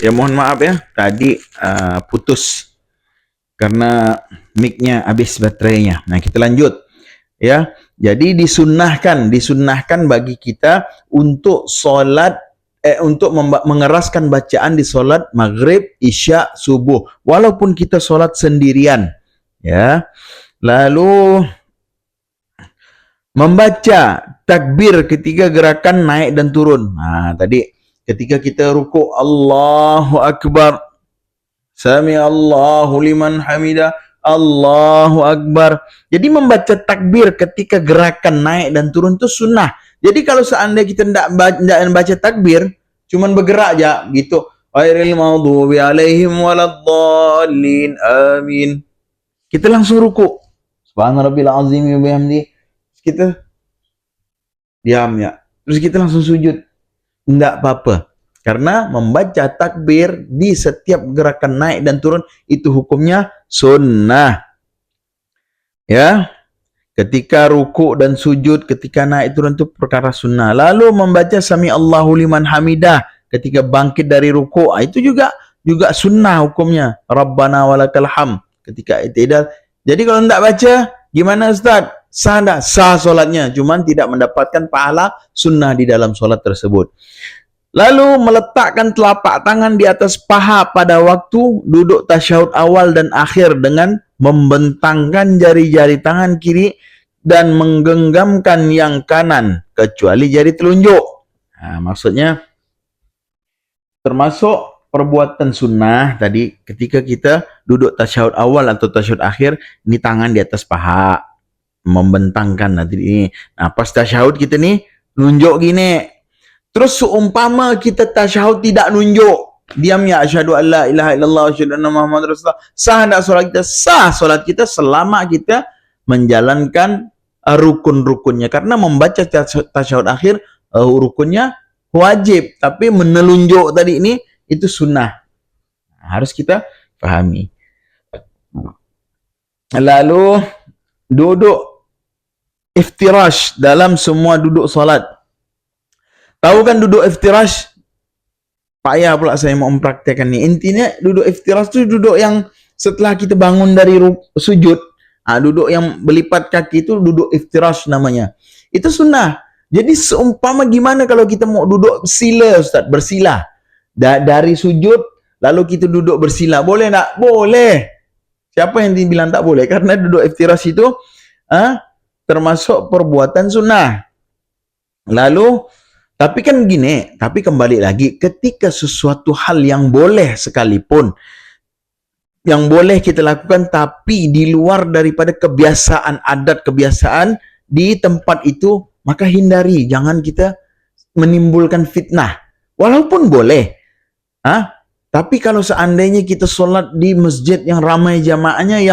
Ya mohon maaf ya, tadi putus karena mic-nya habis baterainya. Nah, kita lanjut ya. Jadi disunnahkan bagi kita untuk solat untuk mengeraskan bacaan di solat maghrib, isya, subuh, walaupun kita solat sendirian ya. Lalu membaca takbir ketika gerakan naik dan turun. Nah, tadi ketika kita ruku, Allahu Akbar, Sami Allahu liman hamidah, Allahu Akbar. Jadi membaca takbir ketika gerakan naik dan turun itu sunnah. Jadi kalau seandainya kita tidak baca takbir, cuman bergerak aja gitu. Ghairil maghdubi alaihim waladdallin, amin. Kita langsung ruku. Subhana rabbil azim wa bihamdi. Kita diam ya. Terus kita langsung sujud. Tidak apa-apa. Karena membaca takbir di setiap gerakan naik dan turun itu hukumnya sunnah. Ya. Ketika ruku dan sujud, ketika naik turun itu perkara sunnah. Lalu membaca Sami Allahu liman hamidah ketika bangkit dari ruku, itu juga sunnah hukumnya. Rabbana walakal hamd ketika i'tidal. Jadi kalau tidak baca, gimana Ustaz? Sah tak? Sah solatnya, cuman tidak mendapatkan pahala sunnah di dalam solat tersebut. Lalu meletakkan telapak tangan di atas paha pada waktu duduk tasyahud awal dan akhir dengan membentangkan jari-jari tangan kiri dan menggenggamkan yang kanan kecuali jari telunjuk. Nah, maksudnya termasuk perbuatan sunnah tadi ketika kita duduk tasyahud awal atau tasyahud akhir, ini tangan di atas paha, membentangkan nanti ini. Nah, pas tasyahud kita nih nunjuk gini. Terus seumpama kita tasyahud tidak nunjuk, diam ya, asyhadu an la ilaha illallah wa asyhadu anna muhammadar rasulullah. Sah tak solat kita? Sah solat kita selama kita menjalankan rukun-rukunnya. Karena membaca tasyahud akhir rukunnya wajib, tapi menelunjuk tadi ini itu sunnah. Harus kita pahami. Lalu duduk iftirash dalam semua duduk solat. Tahu kan duduk iftirash? Payah pula saya mau mempraktekkan ni. Intinya duduk iftirash tu duduk yang setelah kita bangun dari sujud, duduk yang berlipat kaki itu duduk iftirash namanya. Itu sunnah. Jadi seumpama gimana kalau kita mau duduk bersila Ustaz, bersila. Dari sujud lalu kita duduk bersila, boleh tak? Boleh. Siapa yang bilang tak boleh? Karena duduk iftirash itu termasuk perbuatan sunnah. Lalu tapi kan gini, tapi kembali lagi, ketika sesuatu hal yang boleh sekalipun, yang boleh kita lakukan tapi di luar daripada kebiasaan, adat kebiasaan di tempat itu, maka hindari, jangan kita menimbulkan fitnah. Walaupun boleh, tapi kalau seandainya kita solat di masjid yang ramai jamaahnya,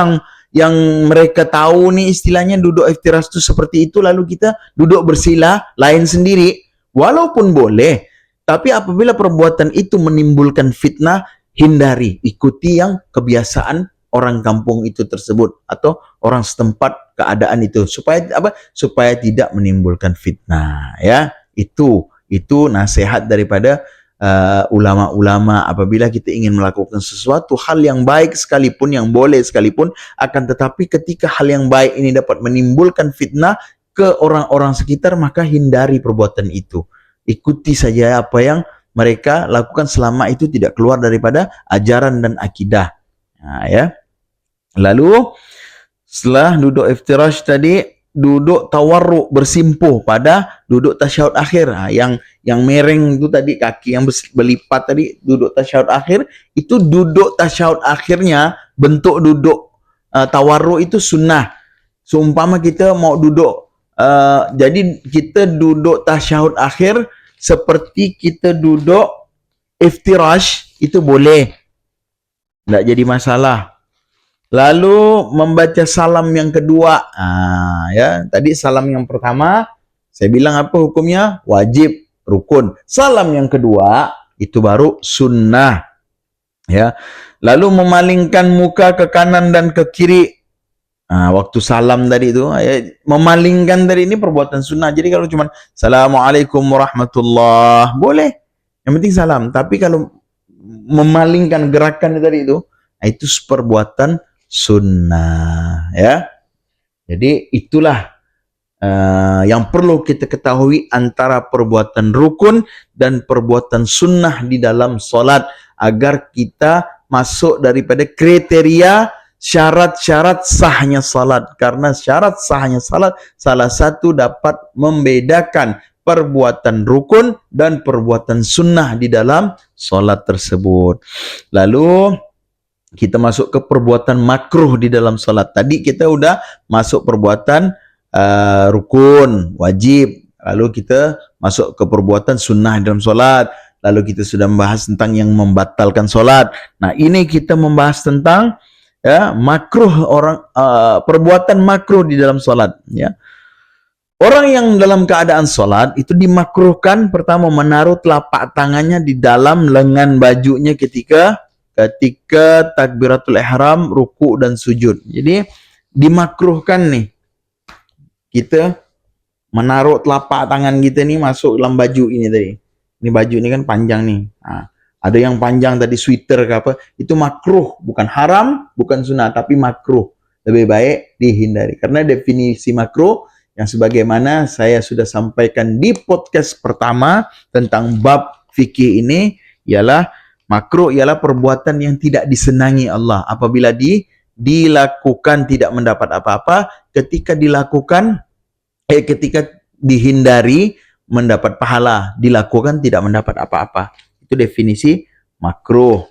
yang mereka tahu nih istilahnya duduk iftirash itu seperti itu, lalu kita duduk bersila, lain sendiri, walaupun boleh, tapi apabila perbuatan itu menimbulkan fitnah, hindari, ikuti yang kebiasaan orang kampung itu tersebut atau orang setempat keadaan itu, supaya apa? Supaya tidak menimbulkan fitnah, ya. Itu nasihat daripada ulama-ulama apabila kita ingin melakukan sesuatu hal yang baik sekalipun, yang boleh sekalipun, akan tetapi ketika hal yang baik ini dapat menimbulkan fitnah ke orang-orang sekitar, maka hindari perbuatan itu. Ikuti saja apa yang mereka lakukan selama itu tidak keluar daripada ajaran dan akidah. Nah, ya. Lalu setelah duduk iftirash tadi, duduk tawarruk, bersimpuh pada duduk tasyahud akhir. Yang mereng itu tadi, kaki yang berlipat tadi, duduk tasyahud akhir, itu duduk tasyahud akhirnya, bentuk duduk tawarruk itu sunnah. Seumpama kita mau duduk, jadi kita duduk tasyahud akhir seperti kita duduk iftirash, itu boleh, tidak jadi masalah. Lalu membaca salam yang kedua, ya, tadi salam yang pertama saya bilang apa hukumnya? Wajib, rukun. Salam yang kedua itu baru sunnah, ya. Lalu memalingkan muka ke kanan dan ke kiri. Waktu salam tadi itu, memalingkan dari ini perbuatan sunnah. Jadi kalau cuma Assalamualaikum warahmatullah, boleh. Yang penting salam. Tapi kalau memalingkan gerakan tadi itu perbuatan sunnah, ya. Jadi itulah yang perlu kita ketahui antara perbuatan rukun dan perbuatan sunnah di dalam solat, agar kita masuk daripada kriteria syarat-syarat sahnya salat. Karena syarat sahnya salat salah satu dapat membedakan perbuatan rukun dan perbuatan sunnah di dalam solat tersebut. Lalu kita masuk ke perbuatan makruh di dalam solat. Tadi kita udah masuk perbuatan rukun, wajib. Lalu kita masuk ke perbuatan sunnah dalam solat. Lalu kita sudah membahas tentang yang membatalkan solat. Nah, ini kita membahas tentang makruh perbuatan makruh di dalam solat. Ya. Orang yang dalam keadaan solat itu dimakruhkan pertama menaruh telapak tangannya di dalam lengan bajunya ketika takbiratul ihram, ruku dan sujud. Jadi dimakruhkan nih kita menaruh telapak tangan kita nih masuk dalam baju ini tadi. Ini baju ini kan panjang nih. Nah, ada yang panjang tadi sweater ke apa, itu makruh, bukan haram, bukan sunnah, tapi makruh. Lebih baik dihindari. Karena definisi makruh yang sebagaimana saya sudah sampaikan di podcast pertama tentang bab fikih ini, ialah makruh ialah perbuatan yang tidak disenangi Allah. Apabila dilakukan tidak mendapat apa-apa, ketika dilakukan ketika dihindari mendapat pahala, dilakukan tidak mendapat apa-apa. Itu definisi makruh,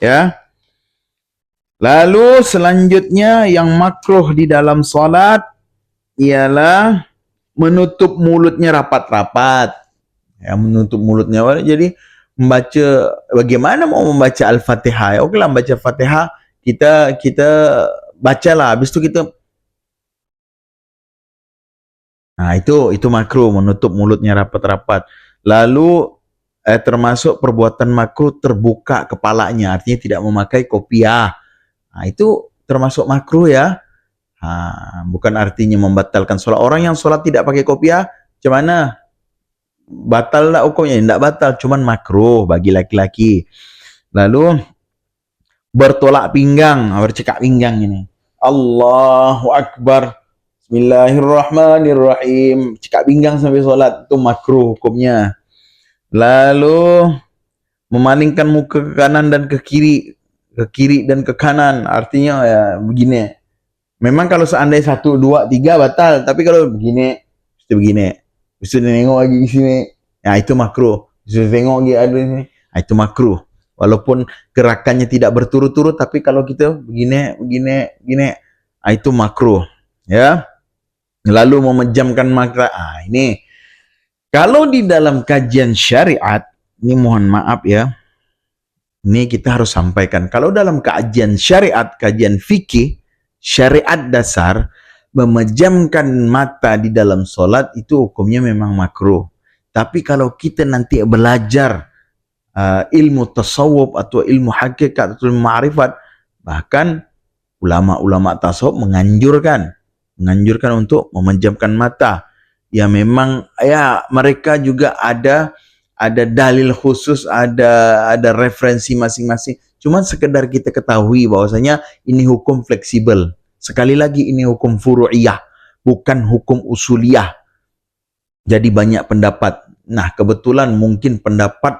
ya. Lalu selanjutnya yang makruh di dalam salat ialah menutup mulutnya rapat-rapat. Ya, menutup mulutnya. Jadi membaca, bagaimana mau membaca Al-Fatihah? Ya, okelah membaca Fatihah, kita bacalah, habis itu kita itu makruh, menutup mulutnya rapat-rapat. Lalu termasuk perbuatan makruh terbuka kepalanya, artinya tidak memakai kopiah. Nah, itu termasuk makruh, ya. Bukan artinya membatalkan sholat. Orang yang sholat tidak pakai kopiah, macam mana? Batal tak hukumnya? Tidak batal, cuman makruh bagi laki-laki. Lalu bertolak pinggang, bercekak pinggang ini. Allahu Akbar, Bismillahirrahmanirrahim. Cekak pinggang sampai sholat, itu makruh hukumnya. Lalu memalingkan muka ke kanan dan ke kiri dan ke kanan, artinya ya begini. Memang kalau seandainya 1, 2, 3 batal, tapi kalau begini, mesti begini. Mesti tengok lagi di sini. Nah, itu makruh. Mesti tengok lagi ada di sini. Nah, itu makruh. Walaupun gerakannya tidak berturut-turut, tapi kalau kita begini, nah, itu makruh. Ya. Lalu memejamkan mata. Ini kalau di dalam kajian syariat, ini mohon maaf ya. Ini kita harus sampaikan. Kalau dalam kajian syariat, kajian fikih, syariat dasar, memejamkan mata di dalam solat itu hukumnya memang makruh. Tapi kalau kita nanti belajar ilmu tasawuf atau ilmu hakikat atau ilmu ma'rifat, bahkan ulama-ulama tasawuf menganjurkan untuk memejamkan mata. Ya memang ya mereka juga ada dalil khusus, ada referensi masing-masing. Cuma sekedar kita ketahui bahwasanya ini hukum fleksibel. Sekali lagi ini hukum furu'iyah, bukan hukum usuliyah. Jadi banyak pendapat. Nah, kebetulan mungkin pendapat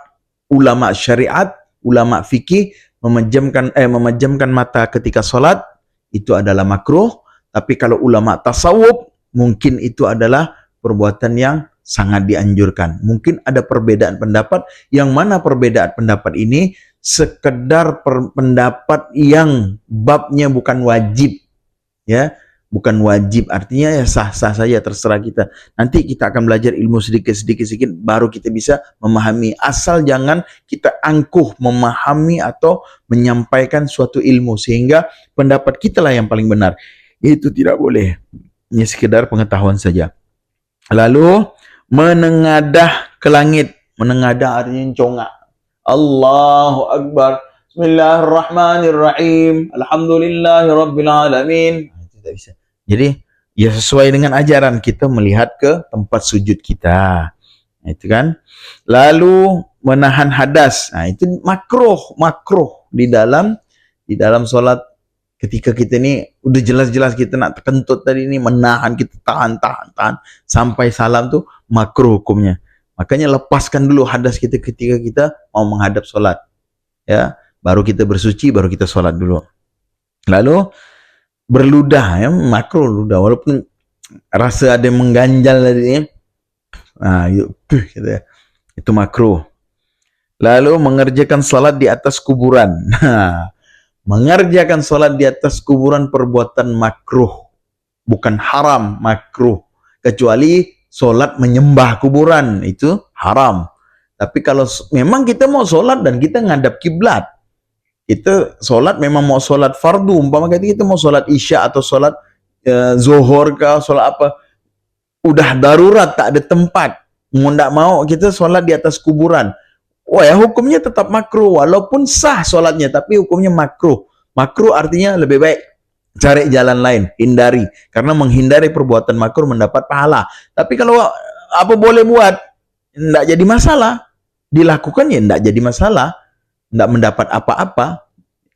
ulama syariat, ulama fikih memejamkan mata ketika sholat itu adalah makruh. Tapi kalau ulama tasawuf mungkin itu adalah perbuatan yang sangat dianjurkan. Mungkin ada perbedaan pendapat, yang mana perbedaan pendapat ini sekedar pendapat yang babnya bukan wajib, ya, bukan wajib, artinya ya sah-sah saja, terserah kita. Nanti kita akan belajar ilmu sedikit baru kita bisa memahami. Asal jangan kita angkuh memahami atau menyampaikan suatu ilmu sehingga pendapat kita lah yang paling benar. Itu tidak boleh. Ini sekedar pengetahuan saja. Lalu menengadah ke langit. Menengadah artinya congak. Allahu Akbar, Bismillahirrahmanirrahim, Alhamdulillahirrabbilalamin. Tidak bisa. Jadi ya sesuai dengan ajaran kita melihat ke tempat sujud kita. Itu kan. Lalu menahan hadas. Nah, itu makruh di dalam solat. Ketika kita ni udah jelas-jelas kita nak terkentut tadi ni, menahan, kita tahan sampai salam tu makruh hukumnya. Makanya lepaskan dulu hadas kita ketika kita mau menghadap solat, ya, baru kita bersuci, baru kita solat dulu. Lalu berludah, ya, makruh ludah, walaupun rasa ada yang mengganjal tadi ni, itu makruh. Lalu mengerjakan salat di atas kuburan. Mengerjakan solat di atas kuburan perbuatan makruh, bukan haram, makruh. Kecuali solat menyembah kuburan, itu haram. Tapi kalau memang kita mau solat dan kita ngadap kiblat, kita solat memang mau solat fardu, umpama kita mau solat isya atau solat zuhur ke solat apa, udah darurat, tak ada tempat, mau ndak mau kita solat di atas kuburan, wah ya hukumnya tetap makruh, walaupun sah solatnya, tapi hukumnya makruh. Makruh artinya lebih baik cari jalan lain, hindari. Karena menghindari perbuatan makruh mendapat pahala. Tapi kalau apa boleh buat, tidak jadi masalah. Dilakukan ya tidak jadi masalah. Tidak mendapat apa-apa.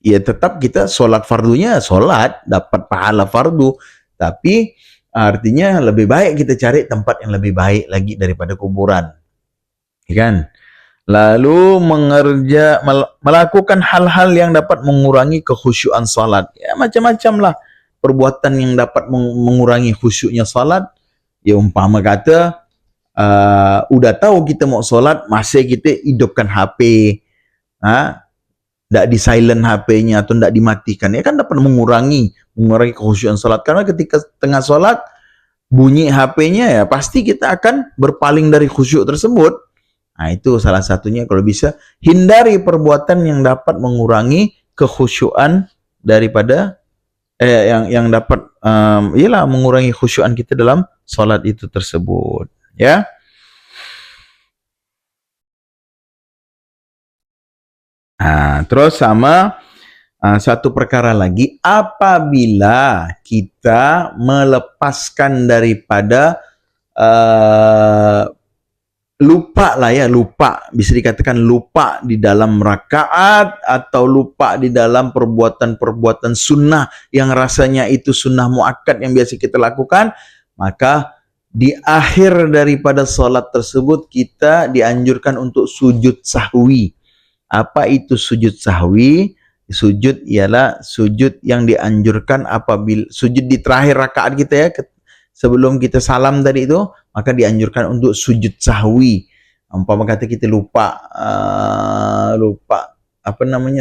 Ya tetap kita solat fardunya, solat, dapat pahala fardu. Tapi artinya lebih baik kita cari tempat yang lebih baik lagi daripada kuburan. Kan? Lalu melakukan hal-hal yang dapat mengurangi kekhusyuan salat. Ya macam-macam lah perbuatan yang dapat mengurangi khusyuknya salat. Ya umpama kata udah tahu kita mau salat, masih kita hidupkan HP, tidak di silent HP-nya atau tidak dimatikan, ya kan dapat mengurangi kekhusyuan salat. Karena ketika tengah salat bunyi HP-nya, ya pasti kita akan berpaling dari khusyuk tersebut. Nah, itu salah satunya. Kalau bisa hindari perbuatan yang dapat mengurangi kekhusyuan daripada yang dapat ialah mengurangi khusyuan kita dalam salat itu tersebut, ya. Nah, terus sama satu perkara lagi, apabila kita melepaskan daripada lupa lah ya, lupa, bisa dikatakan lupa di dalam rakaat atau lupa di dalam perbuatan-perbuatan sunnah yang rasanya itu sunnah muakkad yang biasa kita lakukan, maka di akhir daripada salat tersebut kita dianjurkan untuk sujud sahwi. Apa itu sujud sahwi? Sujud ialah sujud yang dianjurkan apabila sujud di terakhir rakaat kita, ya, sebelum kita salam tadi itu, maka dianjurkan untuk sujud sahwi. Umpama kata kita lupa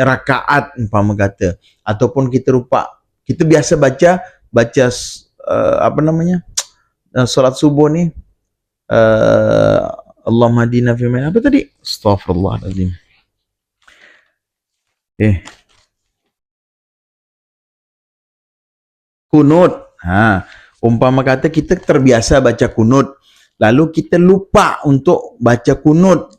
rakaat, umpama kata, ataupun kita lupa, kita biasa baca salat subuh ni, Allahumma hadina fi man, apa tadi? Astaghfirullahalazim. Kunut. Umpama kata kita terbiasa baca kunut, lalu kita lupa untuk baca kunut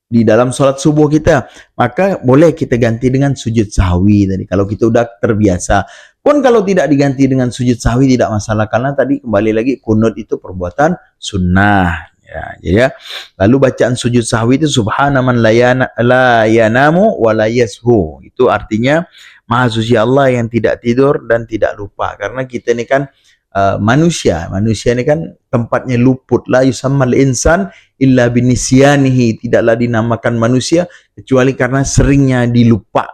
di dalam solat subuh kita, maka boleh kita ganti dengan sujud sahwi tadi. Kalau kita udah terbiasa, pun kalau tidak diganti dengan sujud sahwi tidak masalah, karena tadi kembali lagi kunut itu perbuatan sunnah. Ya. Lalu bacaan sujud sahwi itu subhana man la yanamu wa la yashu. Itu artinya Maha suci Allah yang tidak tidur dan tidak lupa. Karena kita ini kan manusia ini kan tempatnya luput. La yusammal insan illa binisyanihi. Tidaklah dinamakan manusia kecuali karena seringnya dilupa.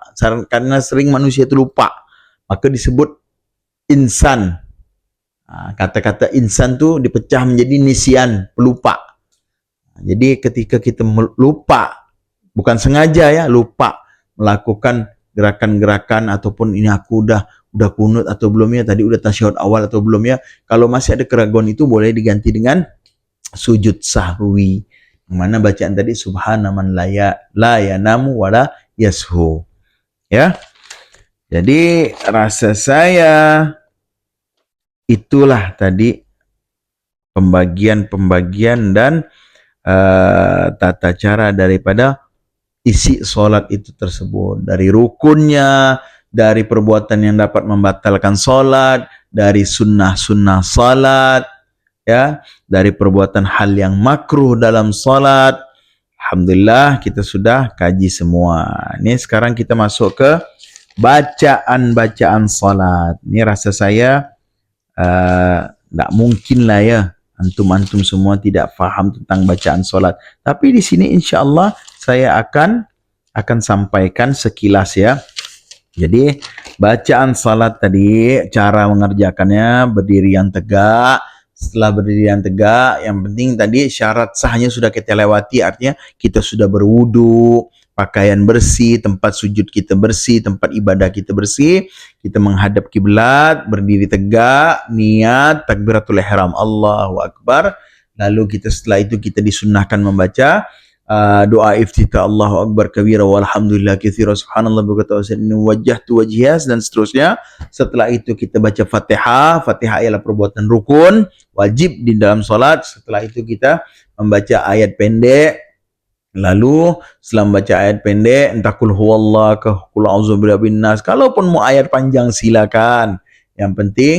Karena sering manusia itu lupa, maka disebut insan. Kata-kata insan tu dipecah menjadi nisyan, pelupa. Jadi ketika kita lupa, bukan sengaja ya, lupa melakukan gerakan-gerakan, ataupun ini aku udah kunut atau belum ya, tadi udah tasyahud awal atau belum ya, kalau masih ada keraguan itu boleh diganti dengan sujud sahwi, yang mana bacaan tadi subhana man la yanamu wa la yashu, ya. Jadi rasa saya itulah tadi pembagian dan tata cara daripada isi solat itu tersebut, dari rukunnya, dari perbuatan yang dapat membatalkan solat, dari sunnah-sunnah solat, ya, dari perbuatan hal yang makruh dalam solat, Alhamdulillah kita sudah kaji semua. Ini sekarang kita masuk ke bacaan-bacaan salat. Ini rasa saya tak mungkin lah ya antum-antum semua tidak faham tentang bacaan salat. Tapi di sini insya-Allah saya akan sampaikan sekilas ya. Jadi bacaan salat tadi cara mengerjakannya berdiri yang tegak. Setelah berdiri yang tegak, yang penting tadi syarat sahnya sudah kita lewati, artinya kita sudah berwudu, pakaian bersih, tempat sujud kita bersih, tempat ibadah kita bersih, kita menghadap kiblat, berdiri tegak, niat takbiratul ihram, Allahu Akbar. Lalu kita setelah itu kita disunnahkan membaca doa iftitah, Allahu Akbar kabira walhamdulillah katsira subhanallah berkata wajjahtu wajhiyas dan seterusnya. Setelah itu kita baca Fatihah. Fatihah ialah perbuatan rukun wajib di dalam solat. Setelah itu kita membaca ayat pendek. Lalu setelah membaca ayat pendek, entah kul huwallah ke kul a'udzubillahi minnas, kalaupun mau ayat panjang silakan. Yang penting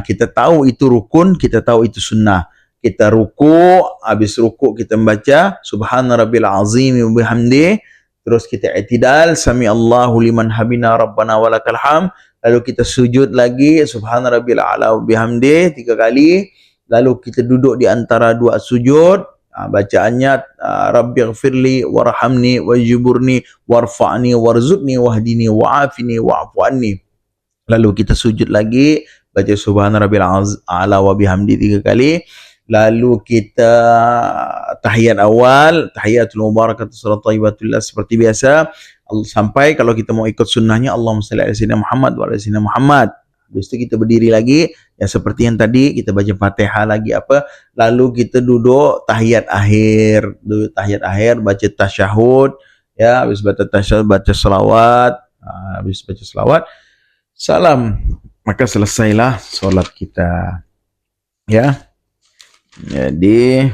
kita tahu itu rukun, kita tahu itu sunnah. Kita ruku, habis ruku kita membaca subhana rabbil azim wa bihamdi, terus kita i'tidal sami Allahu liman hamina rabbana walakal hamd, lalu kita sujud lagi subhana rabbil a'la wa bihamdi 3 kali, lalu kita duduk di antara dua sujud. Bacaannya rabbighfirli warhamni wajburni warfa'ni warzuqni wahdini wa'afini wa'fu anni. Lalu kita sujud lagi, baca subhana rabbil a'la wa bihamdi 3 kali. Lalu kita tahiyat awal, tahiyatul mubarakatuh salat thayyibatullah seperti biasa, sampai kalau kita mau ikut sunnahnya Allahumma shalli ala sayyidina Muhammad wa ala sayyidina Muhammad. Habis itu kita berdiri lagi ya seperti yang tadi, kita baca Fatihah lagi lalu kita duduk tahiyat akhir, baca tasyahud ya, habis baca tasyahud baca selawat, habis baca selawat salam, maka selesailah solat kita ya. Jadi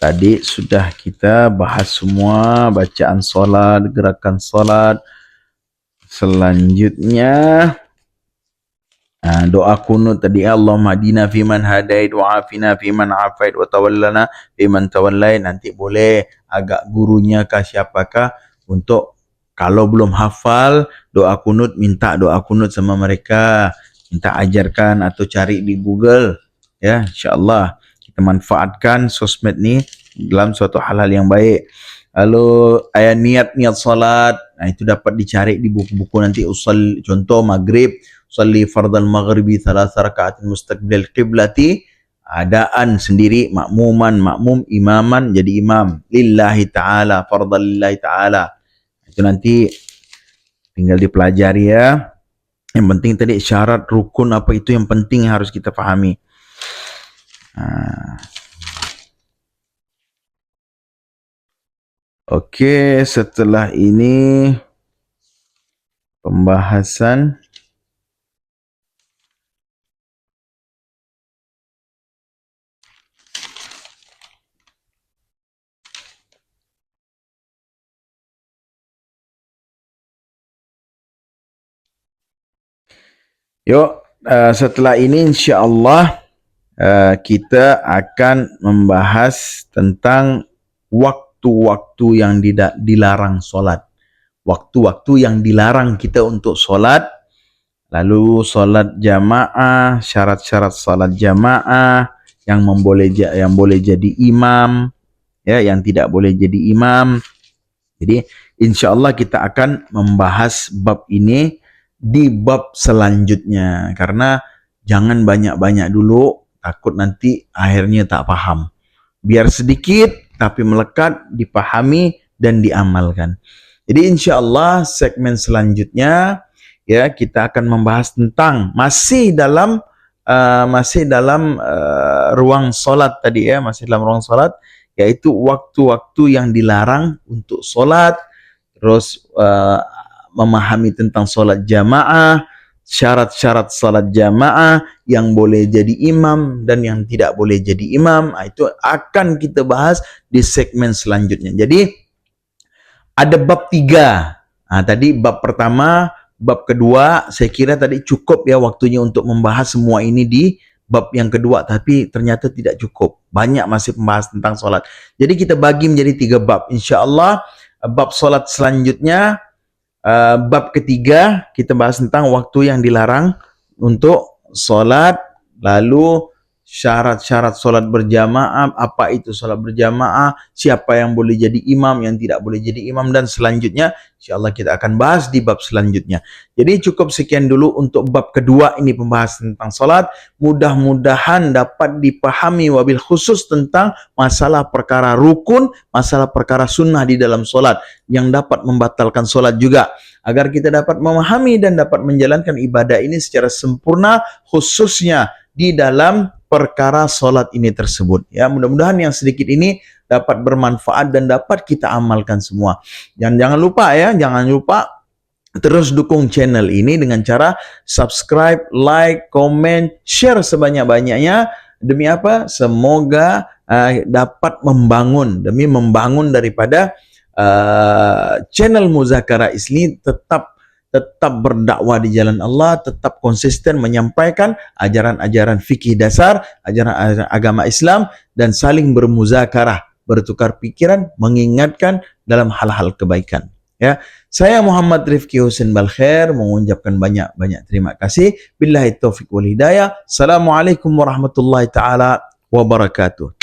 tadi sudah kita bahas semua bacaan solat, gerakan solat. Selanjutnya doa kunut tadi, Allahumma hadina fiman hadait wa afina fiman afait wa tawallana fiman tawallait. Nanti boleh agak gurunya kah siapakah untuk kalau belum hafal doa kunut, minta doa kunut sama mereka, minta ajarkan atau cari di Google ya, insyaallah kita manfaatkan sosmed ni dalam suatu hal-hal yang baik. Lalu ayat niat salat, itu dapat dicari di buku-buku nanti. Usul contoh maghrib, usalli fardal maghribi 3 rakaatin mustaqbil qiblati, adaan sendiri, makmum imaman, jadi imam lillahi taala, fardal lillahi taala. Itu nanti tinggal dipelajari ya. Yang penting tadi syarat rukun apa itu yang penting yang harus kita pahami. Okey, setelah ini pembahasan setelah ini insya-Allah kita akan membahas tentang waktu-waktu yang dilarang solat. Waktu-waktu yang dilarang kita untuk solat. Lalu solat jamaah, syarat-syarat solat jamaah, yang boleh jadi imam, ya, yang tidak boleh jadi imam. Jadi insya-Allah kita akan membahas bab ini di bab selanjutnya, karena jangan banyak-banyak dulu, takut nanti akhirnya tak paham. Biar sedikit tapi melekat, dipahami dan diamalkan. Jadi insya-Allah segmen selanjutnya ya kita akan membahas tentang masih dalam ruang solat tadi ya, masih dalam ruang solat, yaitu waktu-waktu yang dilarang untuk solat, terus memahami tentang solat jamaah, syarat-syarat salat jamaah, yang boleh jadi imam dan yang tidak boleh jadi imam. Itu akan kita bahas di segmen selanjutnya. Jadi ada bab 3. Tadi bab pertama, bab kedua, saya kira tadi cukup ya waktunya untuk membahas semua ini di bab yang kedua, tapi ternyata tidak cukup. Banyak masih membahas tentang solat. Jadi kita bagi menjadi 3 bab. InsyaAllah bab solat selanjutnya, bab ketiga, kita bahas tentang waktu yang dilarang untuk solat, lalu syarat-syarat solat berjamaah, apa itu solat berjamaah, siapa yang boleh jadi imam, yang tidak boleh jadi imam, dan selanjutnya insyaallah kita akan bahas di bab selanjutnya. Jadi cukup sekian dulu untuk bab kedua ini, pembahasan tentang solat. Mudah-mudahan dapat dipahami wabil khusus tentang masalah perkara rukun, masalah perkara sunnah di dalam solat yang dapat membatalkan solat juga, agar kita dapat memahami dan dapat menjalankan ibadah ini secara sempurna, khususnya di dalam perkara solat ini tersebut. Ya, mudah-mudahan yang sedikit ini dapat bermanfaat dan dapat kita amalkan semua. Dan jangan lupa ya, jangan lupa terus dukung channel ini dengan cara subscribe, like, komen, share sebanyak-banyaknya. Demi apa? Semoga dapat membangun, demi membangun daripada channel Muzakara ini tetap berdakwah di jalan Allah, tetap konsisten menyampaikan ajaran-ajaran fikih dasar, ajaran agama Islam, dan saling bermuzakarah, bertukar pikiran, mengingatkan dalam hal-hal kebaikan. Ya, saya Muhammad Rifki Husain Balkhair mengucapkan banyak-banyak terima kasih. Billahi taufiq wal hidayah. Assalamualaikum warahmatullahi taala wabarakatuh.